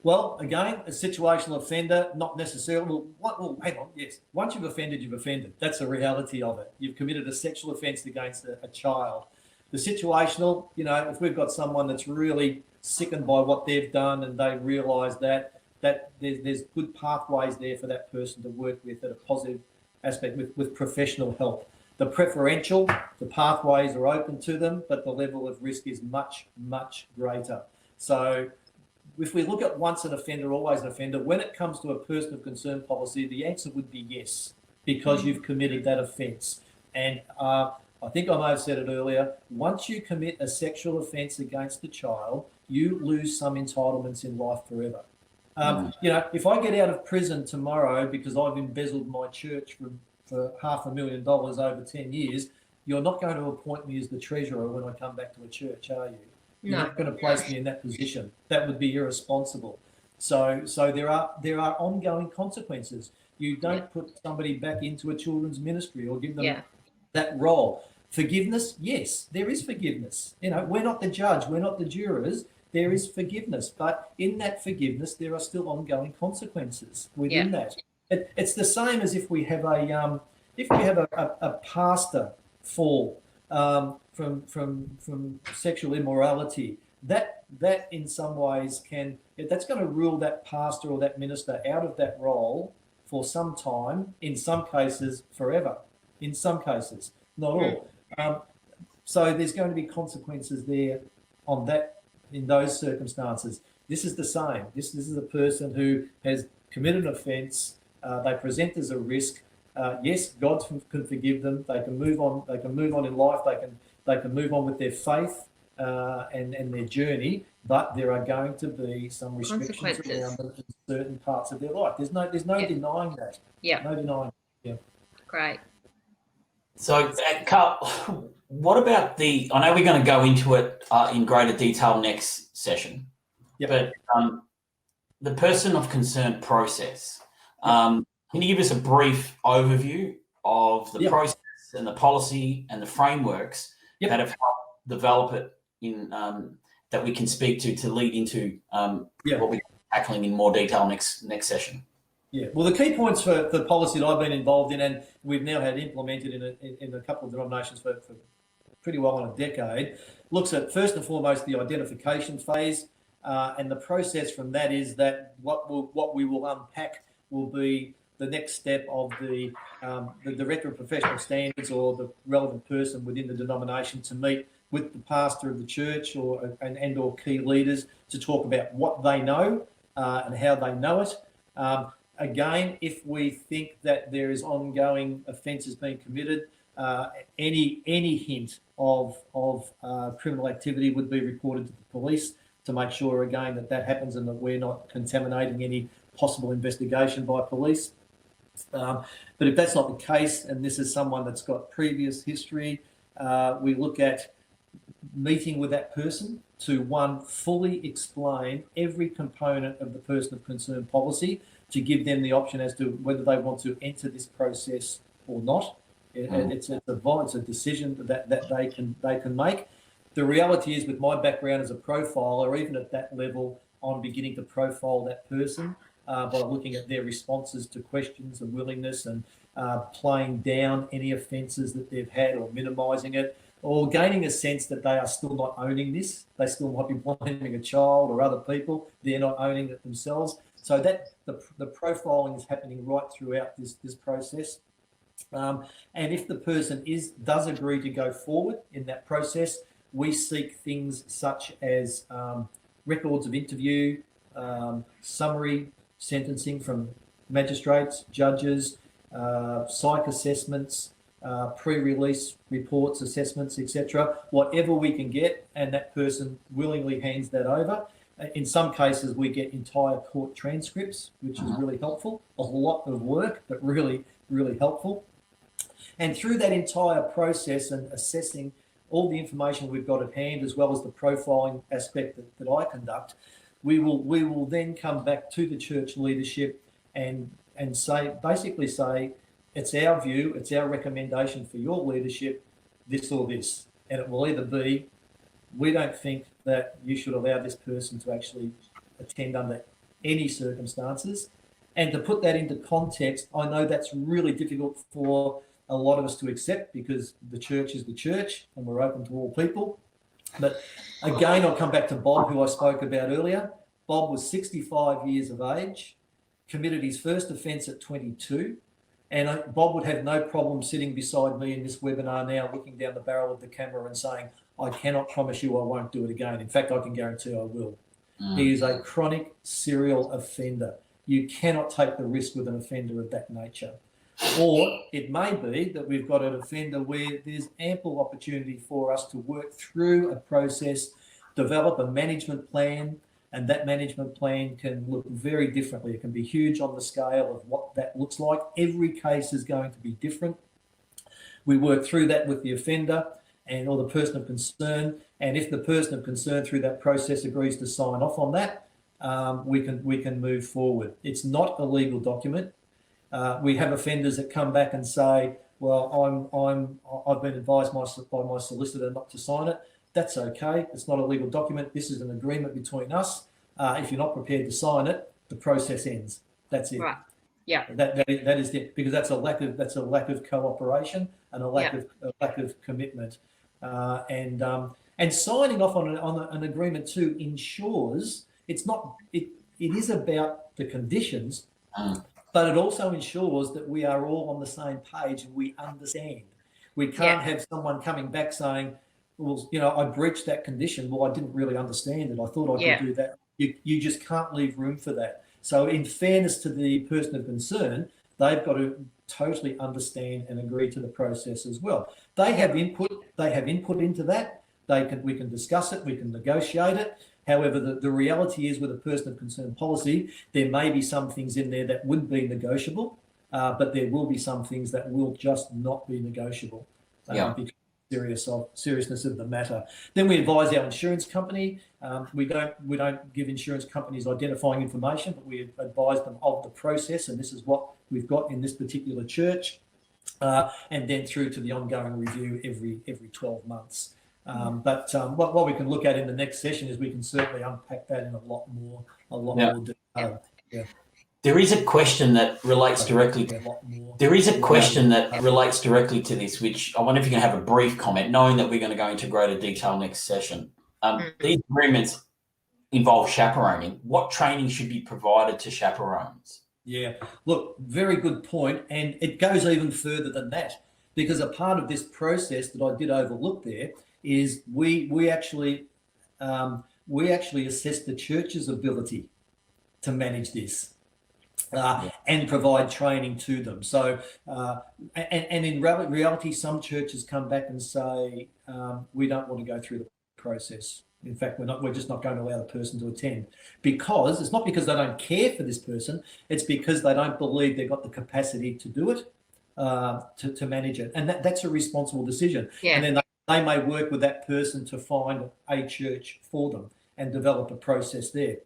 Well, again, a situational offender, not necessarily. Well, hang on. Yes, once you've offended, you've offended. That's the reality of it. You've committed a sexual offence against a child. The situational, if we've got someone that's really sickened by what they've done and they realise that there's good pathways there for that person to work with at a positive aspect with professional help. The preferential, the pathways are open to them, but the level of risk is much, much greater. So if we look at once an offender, always an offender, when it comes to a person of concern policy, the answer would be yes, because you've committed that offence. And I think I may have said it earlier, once you commit a sexual offence against a child, you lose some entitlements in life forever. If I get out of prison tomorrow because I've embezzled my church for $500,000 over 10 years, you're not going to appoint me as the treasurer when I come back to a church, are you? You're not going to place me in that position. That would be irresponsible. So there are ongoing consequences. You don't put somebody back into a children's ministry or give them that role. Forgiveness, yes, there is forgiveness. We're not the judge, we're not the jurors. There is forgiveness, but in that forgiveness, there are still ongoing consequences within that. It's the same as if we have a pastor fall from sexual immorality. That in some ways that's going to rule that pastor or that minister out of that role for some time. In some cases, forever. In some cases, not all. So there's going to be consequences there on that. In those circumstances, this is the same. This is a person who has committed an offence. They present as a risk. Yes, God can forgive them. They can move on. They can move on in life. They can move on with their faith and their journey. But there are going to be some restrictions around them in certain parts of their life. There's no denying that. No denying. Yeah. Great. So, Carl, what about I know we're going to go into it in greater detail next session, but the person of concern process, can you give us a brief overview of the process and the policy and the frameworks that have helped develop it in that we can speak to lead into what we're tackling in more detail next session? Yeah, well, the key points for the policy that I've been involved in, and we've now had implemented in a couple of denominations for pretty well on a decade, looks at first and foremost the identification phase, and the process from that is that what we will unpack will be the next step of the Director of Professional Standards or the relevant person within the denomination to meet with the pastor of the church or key leaders to talk about what they know and how they know it. Again, if we think that there is ongoing offences being committed, any hint of criminal activity would be reported to the police to make sure, again, that happens and that we're not contaminating any possible investigation by police. But if that's not the case, and this is someone that's got previous history, we look at meeting with that person to, one, fully explain every component of the person of concern policy, to give them the option as to whether they want to enter this process or not. It's a decision that they can make. The reality is, with my background as a profiler, even at that level, I'm beginning to profile that person by looking at their responses to questions and willingness and playing down any offences that they've had or minimising it. or gaining a sense that they are still not owning this. They still might be blaming a child or other people. They're not owning it themselves. So that the profiling is happening right throughout this process. And if the person does agree to go forward in that process, we seek things such as records of interview, summary sentencing from magistrates, judges, psych assessments, pre-release reports, assessments, etc. Whatever we can get, and that person willingly hands that over. In some cases, we get entire court transcripts, which is really helpful. A lot of work, but really, really helpful. And through that entire process and assessing all the information we've got at hand, as well as the profiling aspect that I conduct, we will then come back to the church leadership and basically say, it's our view, it's our recommendation for your leadership, this or this. And it will either be, we don't think that you should allow this person to actually attend under any circumstances. And to put that into context, I know that's really difficult for a lot of us to accept, because the church is the church and we're open to all people. But again, I'll come back to Bob, who I spoke about earlier. Bob was 65 years of age, committed his first offence at 22. And Bob would have no problem sitting beside me in this webinar now, looking down the barrel of the camera and saying, I cannot promise you I won't do it again. In fact, I can guarantee I will. He is a chronic serial offender. You cannot take the risk with an offender of that nature. Or it may be that we've got an offender where there's ample opportunity for us to work through a process, develop a management plan, and that management plan can look very differently. It can be huge on the scale of what that looks like. Every case is going to be different. We work through that with the offender or the person of concern, and if the person of concern through that process agrees to sign off on that, we can move forward. It's not a legal document. We have offenders that come back and say, well, I've been advised by my solicitor not to sign it. That's okay. It's not a legal document. This is an agreement between us. If you're not prepared to sign it, the process ends. That's it. Right. Yeah. That is it, because that's a lack of cooperation and a lack of commitment. And signing off on an agreement too ensures it is about the conditions, but it also ensures that we are all on the same page and we understand. We can't have someone coming back saying, well, I breached that condition. Well, I didn't really understand it. I thought I could do that. You just can't leave room for that. So in fairness to the person of concern, they've got to totally understand and agree to the process as well. They have input into that. We can discuss it, we can negotiate it. However, the reality is, with a person of concern policy, there may be some things in there that would be negotiable, but there will be some things that will just not be negotiable because of seriousness of the matter. Then we advise our insurance company. We don't give insurance companies identifying information, but we advise them of the process, and this is what we've got in this particular church, and then through to the ongoing review every 12 months. But what we can look at in the next session is we can certainly unpack that in a lot more detail. Yeah. There is a question that relates directly. There is a question that relates directly to this, which I wonder if you can have a brief comment, knowing that we're going to go into greater detail next session. These agreements involve chaperoning. What training should be provided to chaperones? Yeah, look, very good point, and it goes even further than that, because a part of this process that I did overlook there is we actually assess the church's ability to manage this. And provide training to them. So, and in reality, some churches come back and say, we don't want to go through the process. In fact, we're just not going to allow the person to attend, because it's not because they don't care for this person, it's because they don't believe they've got the capacity to do it, to manage it. And that's a responsible decision. Yeah. And then they may work with that person to find a church for them and develop a process there.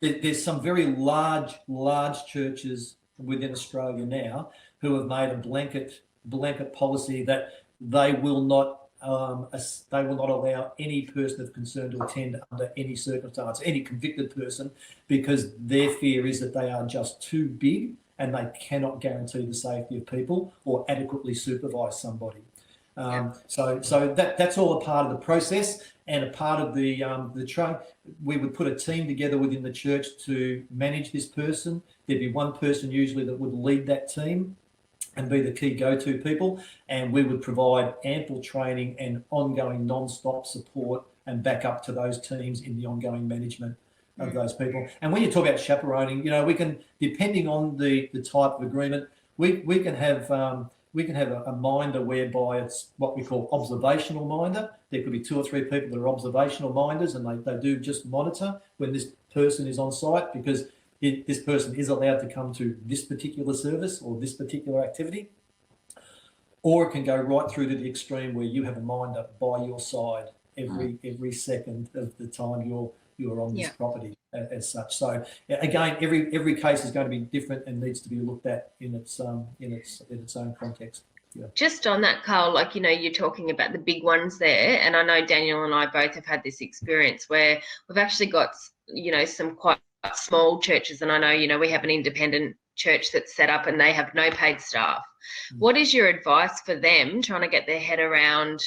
There's some very large churches within Australia now who have made a blanket policy that they will not allow any person of concern to attend under any circumstance, any convicted person, because their fear is that they are just too big and they cannot guarantee the safety of people or adequately supervise somebody. So that's all a part of the process and a part of the train. We would put a team together within the church to manage this person. There'd be one person usually that would lead that team and be the key go-to people, and we would provide ample training and ongoing non-stop support and backup to those teams in the ongoing management of those people. And when you talk about chaperoning, you know, we can, depending on the type of agreement, we can have a minder whereby it's what we call observational minder. There could be 2 or 3 people that are observational minders, and they do just monitor when this person is on site, because this person is allowed to come to this particular service or this particular activity. Or it can go right through to the extreme where you have a minder by your side every second of the time you're on this property as such. So again, every case is going to be different and needs to be looked at in its own context. Yeah. Just on that, Carl, like, you know, you're talking about the big ones there, and I know Daniel and I both have had this experience where we've actually got, you know, some quite small churches, and I know, you know, we have an independent church that's set up and they have no paid staff. What is your advice for them trying to get their head around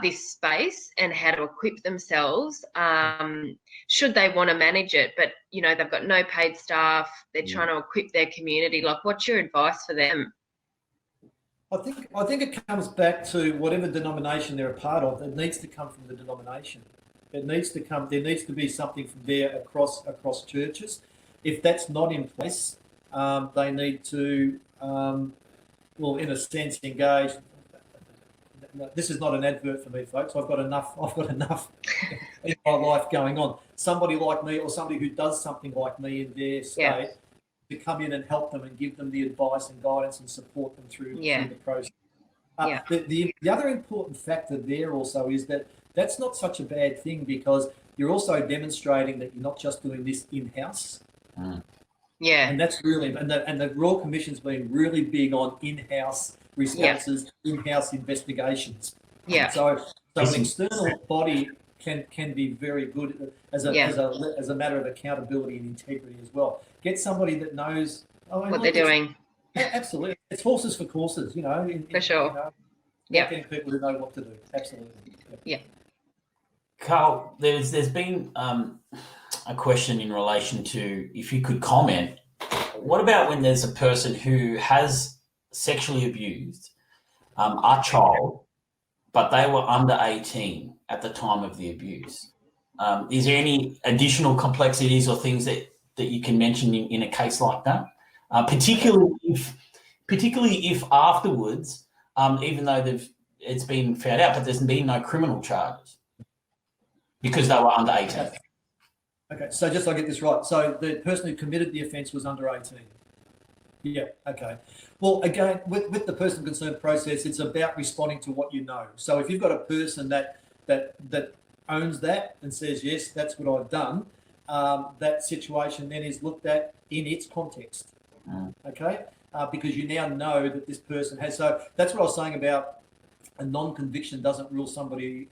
this space and how to equip themselves should they want to manage it, but, you know, they've got no paid staff, they're trying to equip their community? Like, what's your advice for them? I think it comes back to whatever denomination they're a part of. It needs to come from the denomination. It needs to come. There needs to be something from there across churches. If that's not in place, they need to, well, in a sense, engage. This is not an advert for me, folks. I've got enough in my life going on. Somebody like me, or somebody who does something like me in their state, to come in and help them and give them the advice and guidance and support them through the process. The other important factor there also is that that's not such a bad thing, because you're also demonstrating that you're not just doing this in-house. And that's really, and the Royal Commission's been really big on in-house responses, in-house investigations. So an external body can be very good as a matter of accountability and integrity as well. Get somebody that knows what they're doing. Absolutely, it's horses for courses, you know. For sure. Getting people who know what to do. Absolutely. Carl, there's been a question in relation to, if you could comment, what about when there's a person who has sexually abused a child, but they were under 18 at the time of the abuse? Is there any additional complexities or things that you can mention in a case like that? Particularly if afterwards, even though it's been found out, but there's been no criminal charges because they were under 18. Okay, so just so I get this right, so the person who committed the offence was under 18. Yeah, okay. Well, again, with the person concerned process, it's about responding to what you know. So if you've got a person that owns that and says, yes, that's what I've done, that situation then is looked at in its context, okay? Because you now know that this person has. So that's what I was saying about a non-conviction doesn't rule somebody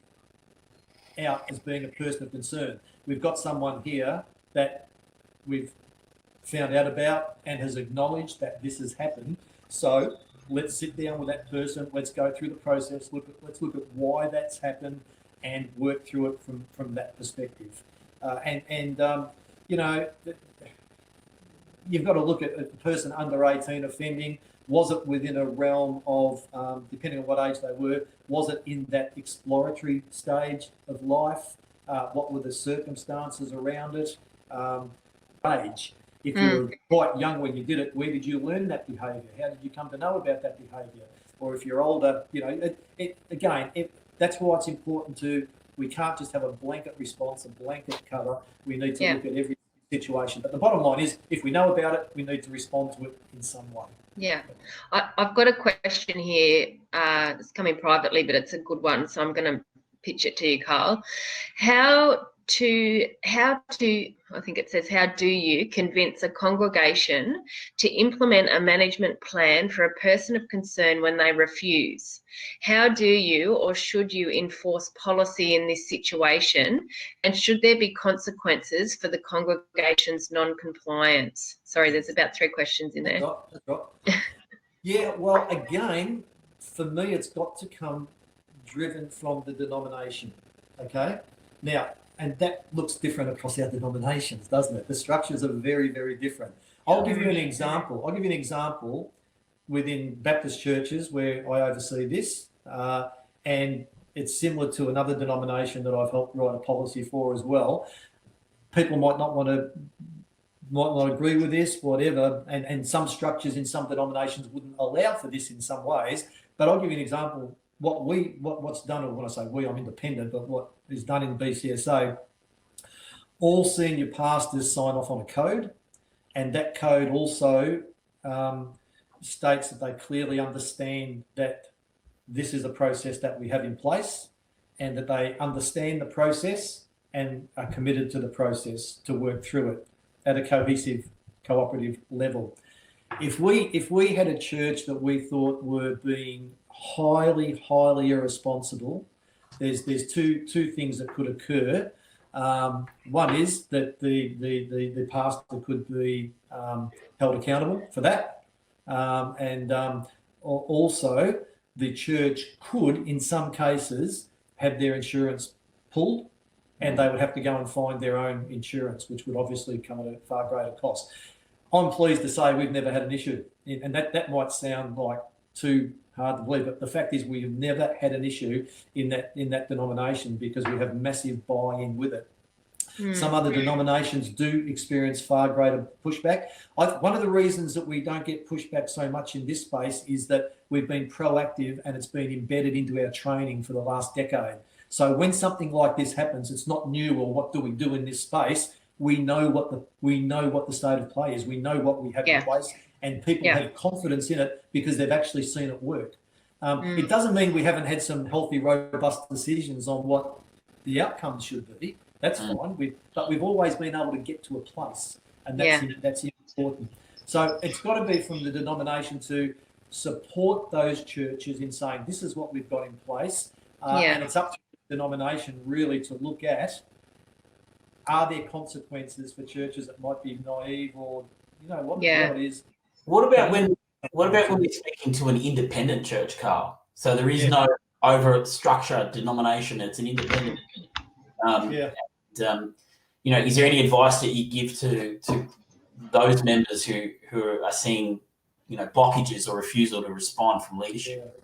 out as being a person of concern. We've got someone here that we've found out about and has acknowledged that this has happened. So let's sit down with that person. Let's go through the process. Let's look at why that's happened and work through it from that perspective. You know, you've got to look at a person under 18 offending. Was it within a realm of, depending on what age they were, was it in that exploratory stage of life? What were the circumstances around it? Age. If you were quite young when you did it, where did you learn that behaviour? How did you come to know about that behaviour? Or if you're older, you know, that's why it's important we can't just have a blanket response, a blanket cover. We need to look at every situation. But the bottom line is, if we know about it, we need to respond to it in some way. Yeah. I've got a question here. It's coming privately, but it's a good one. So I'm going to pitch it to you, Carl. How do you convince a congregation to implement a management plan for a person of concern when they refuse? How do you or should you enforce policy in this situation? And should there be consequences for the congregation's non-compliance? Sorry, there's about 3 questions in there. That's right. Yeah, well, again, for me, it's got to come driven from the denomination, okay? Now, and that looks different across our denominations, doesn't it? The structures are very, very different. I'll give you an example within Baptist churches where I oversee this, and it's similar to another denomination that I've helped write a policy for as well. People might not agree with this, whatever, and some structures in some denominations wouldn't allow for this in some ways. But I'll give you an example. What's done, or when I say we, I'm independent, but what is done in BCSA, all senior pastors sign off on a code, and that code also states that they clearly understand that this is a process that we have in place, and that they understand the process and are committed to the process to work through it at a cohesive, cooperative level. If we had a church that we thought were being highly irresponsible, there's two things that could occur. One is that the pastor could be held accountable for that, and also the church could, in some cases, have their insurance pulled, and they would have to go and find their own insurance, which would obviously come at a far greater cost. I'm pleased to say we've never had an issue, and that might sound like too hard to believe, but the fact is we've never had an issue in that denomination because we have massive buy-in with it. Some other denominations do experience far greater pushback. One of the reasons that we don't get pushback so much in this space is that we've been proactive and it's been embedded into our training for the last decade. So when something like this happens, it's not new or what do we do in this space. We know what the state of play is. We know what we have in place, and people have confidence in it because they've actually seen it work. It doesn't mean we haven't had some healthy, robust decisions on what the outcomes should be. That's fine. But we've always been able to get to a place, and that's important. So it's got to be from the denomination to support those churches in saying this is what we've got in place, and it's up to the denomination really to look at, are there consequences for churches that might be naive, or what it is. What about when we're speaking to an independent church, Carl? So there is no over structure denomination; it's an independent. Is there any advice that you give to those members who are seeing blockages or refusal to respond from leadership?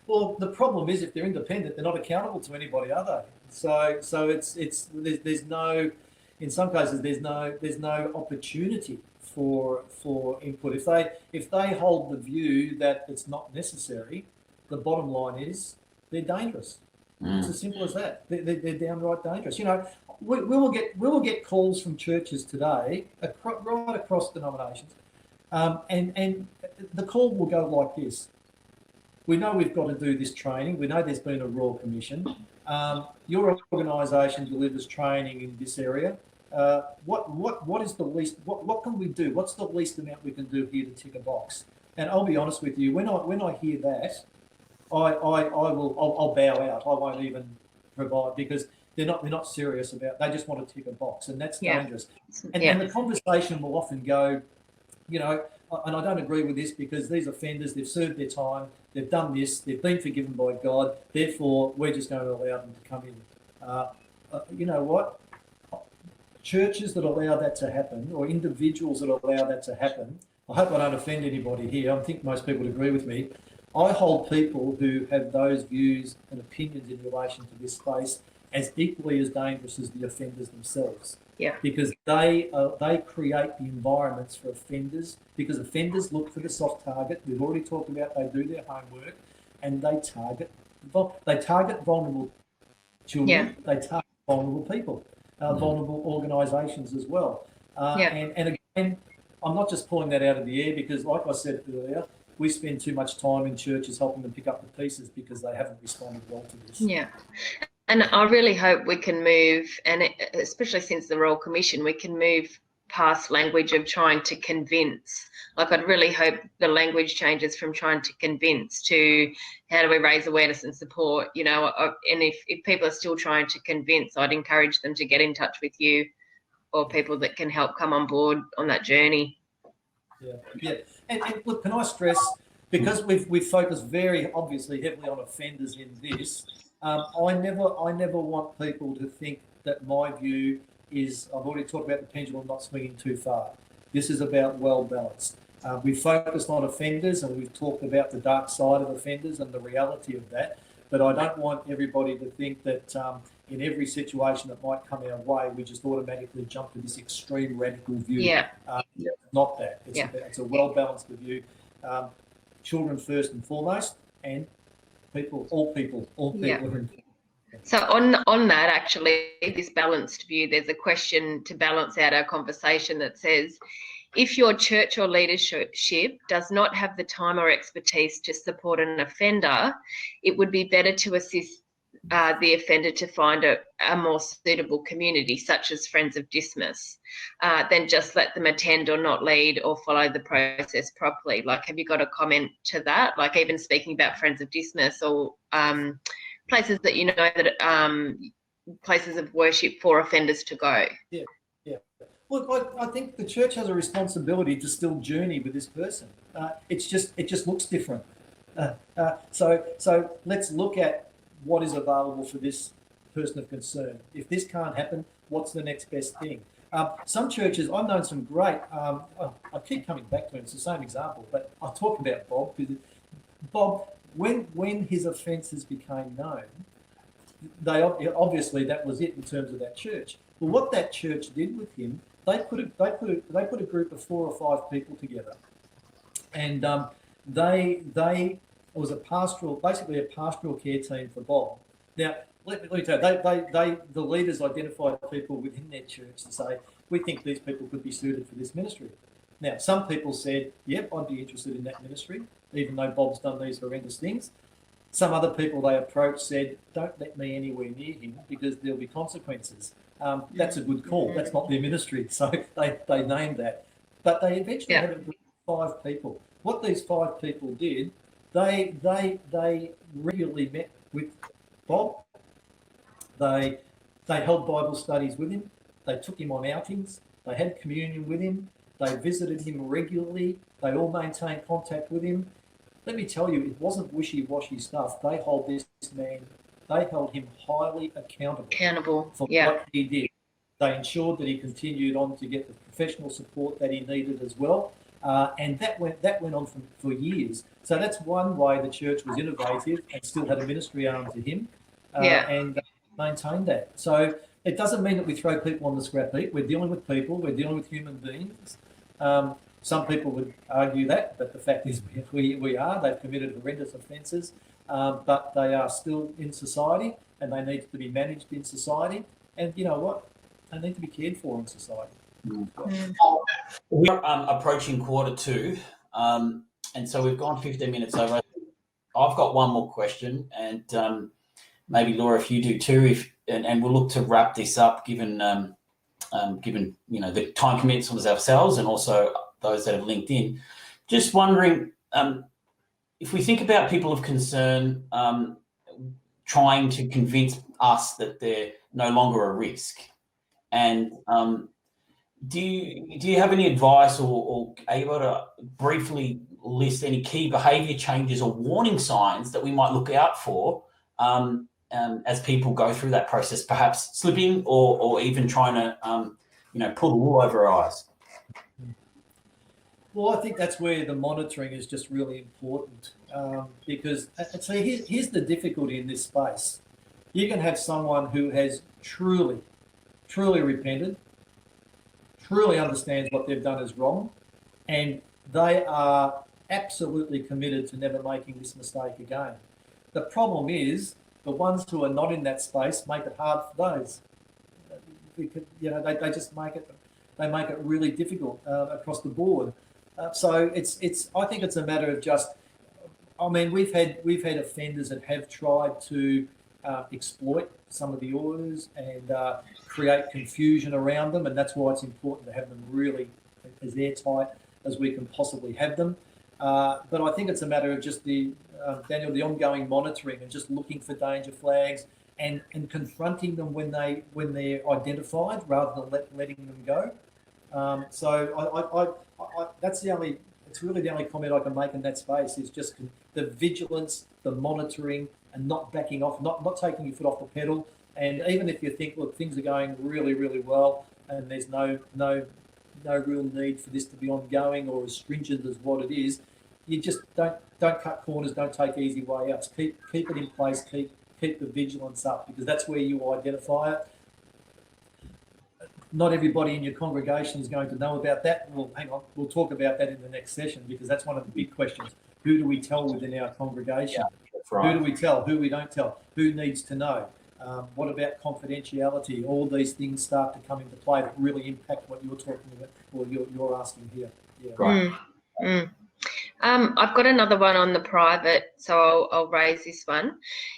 Well, the problem is if they're independent, they're not accountable to anybody, are they? So there's no, in some cases there's no opportunity for input. If they hold the view that it's not necessary, the bottom line is they're dangerous. It's as simple as that. They're downright dangerous. We will get calls from churches today, right across denominations, and the call will go like this. We know we've got to do this training. We know there's been a Royal Commission. Your organisation delivers training in this area. What is the least? What can we do? What's the least amount we can do here to tick a box? And I'll be honest with you. When I hear that, I'll bow out. I won't even provide because they're not serious about. They just want to tick a box, and that's dangerous. And the conversation will often go, and I don't agree with this because these offenders, they've served their time, they've done this, they've been forgiven by God, therefore we're just going to allow them to come in. You know what? Churches that allow that to happen, or individuals that allow that to happen, I hope I don't offend anybody here. I think most people would agree with me. I hold people who have those views and opinions in relation to this space as equally as dangerous as the offenders themselves. Because they create the environments for offenders, because offenders look for the soft target. We've already talked about they do their homework, and they target vulnerable children. They target vulnerable people, vulnerable organisations as well. And again, I'm not just pulling that out of the air because, like I said earlier, we spend too much time in churches helping them pick up the pieces because they haven't responded well to this. And I really hope we can move, and especially since the Royal Commission, we can move past language of trying to convince. Like, I'd really hope the language changes from trying to convince to how do we raise awareness and support, and if people are still trying to convince, I'd encourage them to get in touch with you or people that can help come on board on that journey. And look, can I stress, because we've focused very obviously heavily on offenders in this. I never want people to think that my view is, I've already talked about the pendulum not swinging too far. This is about well balanced. We've focused on offenders and we've talked about the dark side of offenders and the reality of that. But I don't want everybody to think that in every situation that might come our way, we just automatically jump to this extreme radical view. Yeah. Not that. It's a well-balanced view. Children first and foremost, and all people Yeah. are important. So on that, actually, this balanced view, there's a question to balance out our conversation that says, if your church or leadership does not have the time or expertise to support an offender, it would be better to assist the offender to find a more suitable community, such as Friends of Dismiss, than just let them attend or not lead or follow the process properly. Like, have you got a comment to that? Like, even speaking about Friends of Dismiss or places that you know that places of worship for offenders to go. Yeah. Look, I think the church has a responsibility to still journey with this person. It just looks different. So let's look at what is available for this person of concern. If this can't happen, what's the next best thing? Some churches, I've known some great. I keep coming back to him. It's the same example, but I'll talk about Bob. Because Bob, when his offences became known, obviously that was it in terms of that church. Well, what that church did with him, they put a group of 4 or 5 people together, and it was basically a pastoral care team for Bob. Now, let me tell you, the leaders identified people within their church to say, we think these people could be suited for this ministry. Now, some people said, yep, I'd be interested in that ministry, even though Bob's done these horrendous things. Some other people they approached said, don't let me anywhere near him because there'll be consequences. That's a good call. That's not their ministry. So they named that. But they eventually had a group of 5 people. What these 5 people did, they regularly met with Bob. They held Bible studies with him. They took him on outings. They had communion with him. They visited him regularly. They all maintained contact with him. Let me tell you, it wasn't wishy-washy stuff. They held him highly accountable for what he did. They ensured that he continued on to get the professional support that he needed as well. And that went on for years. So that's one way the church was innovative and still had a ministry arm to him and maintained that. So it doesn't mean that we throw people on the scrap heap. We're dealing with people. We're dealing with human beings. Some people would argue that, but the fact is we are. They've committed horrendous offences, but they are still in society and they need to be managed in society. And you know what? They need to be cared for in society. We're approaching Q2, and so we've gone 15 minutes over. I've got one more question, and maybe Laura, if you do too, and we'll look to wrap this up, given the time commitments ourselves and also those that have linked in. Just wondering, if we think about people of concern trying to convince us that they're no longer a risk, and do you have any advice or are you able to briefly list any key behaviour changes or warning signs that we might look out for as people go through that process, perhaps slipping or even trying to pull the wool over our eyes? Well, I think that's where the monitoring is just really important because here's the difficulty in this space. You can have someone who has truly repented, truly understands what they've done is wrong, and they are absolutely committed to never making this mistake again. The problem is the ones who are not in that space make it hard for those. Because, they just make it really difficult across the board. So I think it's a matter of just. I mean, we've had offenders that have tried to exploit some of the orders and create confusion around them, and that's why it's important to have them really as airtight as we can possibly have them. But I think it's a matter of just the ongoing monitoring and just looking for danger flags and confronting them when they're identified rather than letting them go. So that's the only it's really the only comment I can make in that space is just the vigilance, the monitoring, and not backing off, not taking your foot off the pedal. And even if you think, look, things are going really, really well, and there's no real need for this to be ongoing or as stringent as what it is, you just don't cut corners, don't take easy way outs. Keep it in place, keep the vigilance up, because that's where you identify it. Not everybody in your congregation is going to know about that. Well, hang on, we'll talk about that in the next session, because that's one of the big questions. Who do we tell within our congregation? Yeah, that's right. Who do we tell? Who we don't tell? Who needs to know? What about confidentiality? All these things start to come into play that really impact what you're talking about, or you're asking here. Yeah. Right. I've got another one on the private, so I'll raise this one.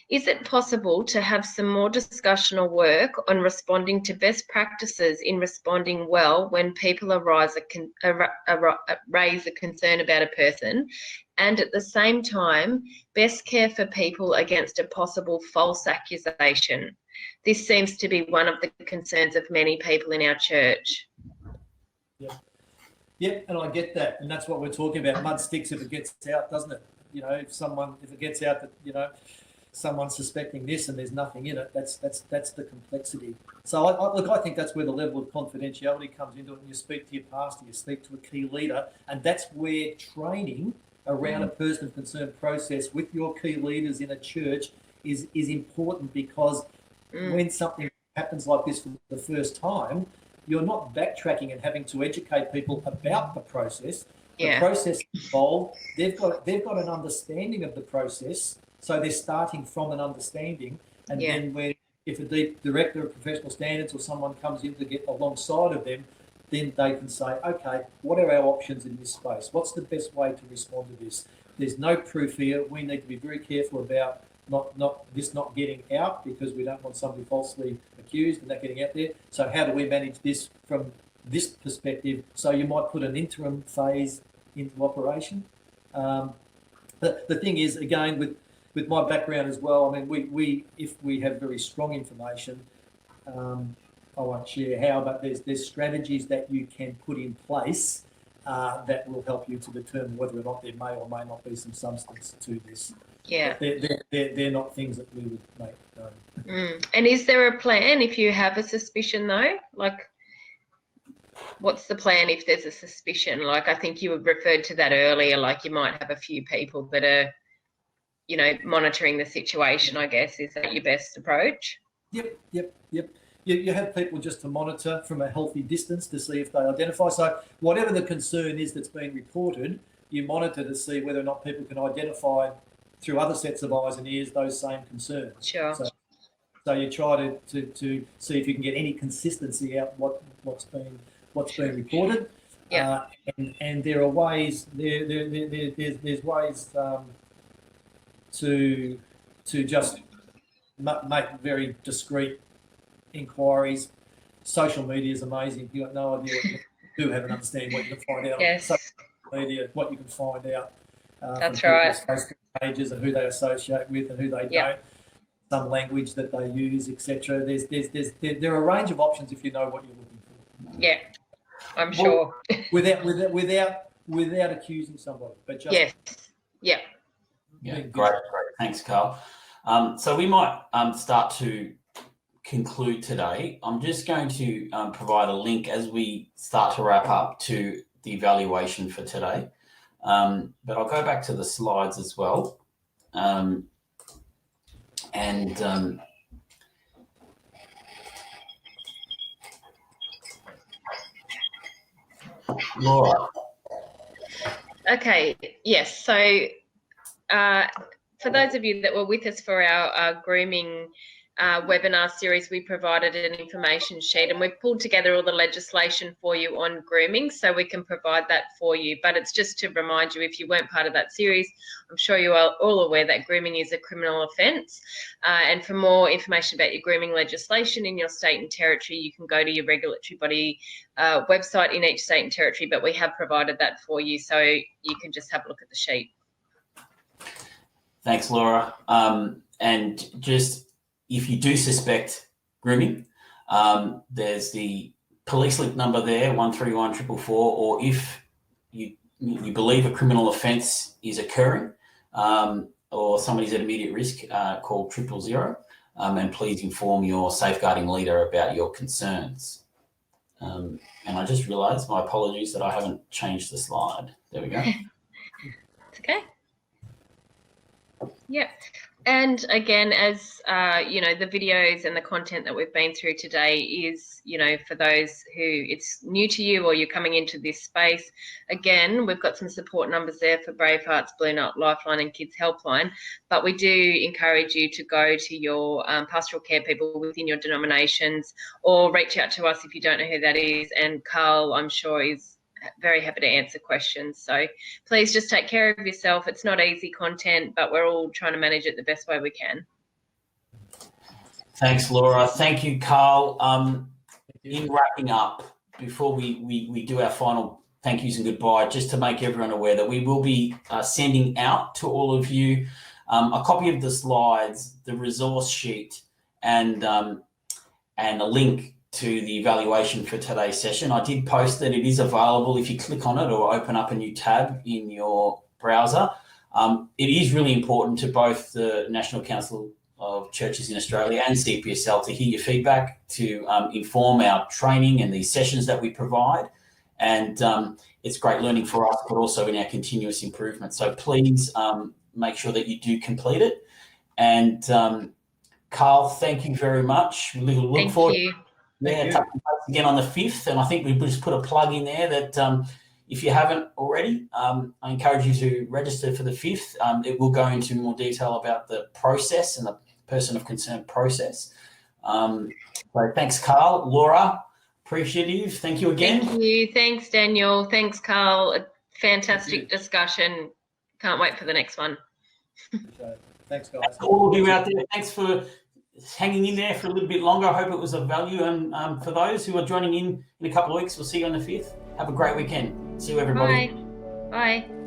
Is it possible to have some more discussion or work on responding to best practices in responding well when people raise a concern about a person, and at the same time, best care for people against a possible false accusation? This seems to be one of the concerns of many people in our church. Yeah. Yeah, and I get that, and that's what we're talking about. Mud sticks if it gets out, doesn't it? You know, if it gets out that, you know, someone's suspecting this and there's nothing in it, that's the complexity. So I think that's where the level of confidentiality comes into it. When you speak to your pastor, you speak to a key leader, and that's where training around a person of concern process with your key leaders in a church is important, because when something happens like this for the first time, you're not backtracking and having to educate people about the process. The process involved, they've got an understanding of the process, so they're starting from an understanding. And then if a director of professional standards or someone comes in to get alongside of them, then they can say, okay, what are our options in this space? What's the best way to respond to this? There's no proof here. We need to be very careful about not getting out, because we don't want somebody falsely accused and that getting out there. So how do we manage this from this perspective? So you might put an interim phase into operation. The thing is, again, with my background as well, I mean, we if we have very strong information, I won't share how, but there's strategies that you can put in place that will help you to determine whether or not there may or may not be some substance to this. Yeah. They're not things that we would make known. And is there a plan if you have a suspicion though? Like, what's the plan if there's a suspicion? Like, I think you referred to that earlier, like you might have a few people that are, you know, monitoring the situation, I guess. Is that your best approach? Yep. You have people just to monitor from a healthy distance to see if they identify. So whatever the concern is that's been reported, you monitor to see whether or not people can identify through other sets of eyes and ears those same concerns. Sure. So you try to see if you can get any consistency out what's been reported. Yeah. And there are ways there's ways to just make very discreet inquiries. Social media is amazing. You've got no idea what you do have an understanding what you can find out on social media, what you can find out. That's right. Facebook pages and who they associate with and who they don't. Some language that they use, etc. There are a range of options if you know what you're looking for. Yeah, I'm sure. without accusing somebody, but just Yeah, great. Thanks, Carl. So we might start to conclude today. I'm just going to provide a link as we start to wrap up to the evaluation for today. But I'll go back to the slides as well. Laura. Okay, yes. So for those of you that were with us for our grooming webinar series, we provided an information sheet and we've pulled together all the legislation for you on grooming, so we can provide that for you. But it's just to remind you, if you weren't part of that series, I'm sure you are all aware that grooming is a criminal offence. And for more information about your grooming legislation in your state and territory, you can go to your regulatory body website in each state and territory, but we have provided that for you, so you can just have a look at the sheet. Thanks, Laura. And just, if you do suspect grooming, there's the police link number there, 131 444, or if you you believe a criminal offence is occurring, or somebody's at immediate risk, call 000, and please inform your safeguarding leader about your concerns. And I just realised, my apologies, that I haven't changed the slide. There we go. It's okay. Yep. And again, as you know, the videos and the content that we've been through today is, you know, for those who it's new to you or you're coming into this space. Again, we've got some support numbers there for Brave Hearts, Blue Knot, Lifeline and Kids Helpline, but we do encourage you to go to your pastoral care people within your denominations, or reach out to us if you don't know who that is. And Carl, I'm sure, is very happy to answer questions. So please just take care of yourself. It's not easy content, but we're all trying to manage it the best way we can. Thanks, Laura. Thank you, Carl. In wrapping up, before we do our final thank yous and goodbye, just to make everyone aware that we will be sending out to all of you a copy of the slides, the resource sheet, and a link to the evaluation for today's session. I did post that it is available if you click on it or open up a new tab in your browser. It is really important to both the National Council of Churches in Australia and CPSL to hear your feedback, to inform our training and these sessions that we provide. And it's great learning for us, but also in our continuous improvement. So please make sure that you do complete it. And Carl, thank you very much. We look forward. Thank you. Yeah, touch base again on the 5th, and I think we just put a plug in there that if you haven't already, I encourage you to register for the 5th. It will go into more detail about the process and the person of concern process. So thanks, Carl. Laura, appreciative. Thank you again. Thank you. Thanks, Daniel. Thanks, Carl. A fantastic discussion. Can't wait for the next one. Thanks, guys. All of you out there, thanks for hanging in there for a little bit longer. I hope it was of value. And for those who are joining in a couple of weeks, we'll see you on the 5th. Have a great weekend. See you, everybody. Bye. Bye.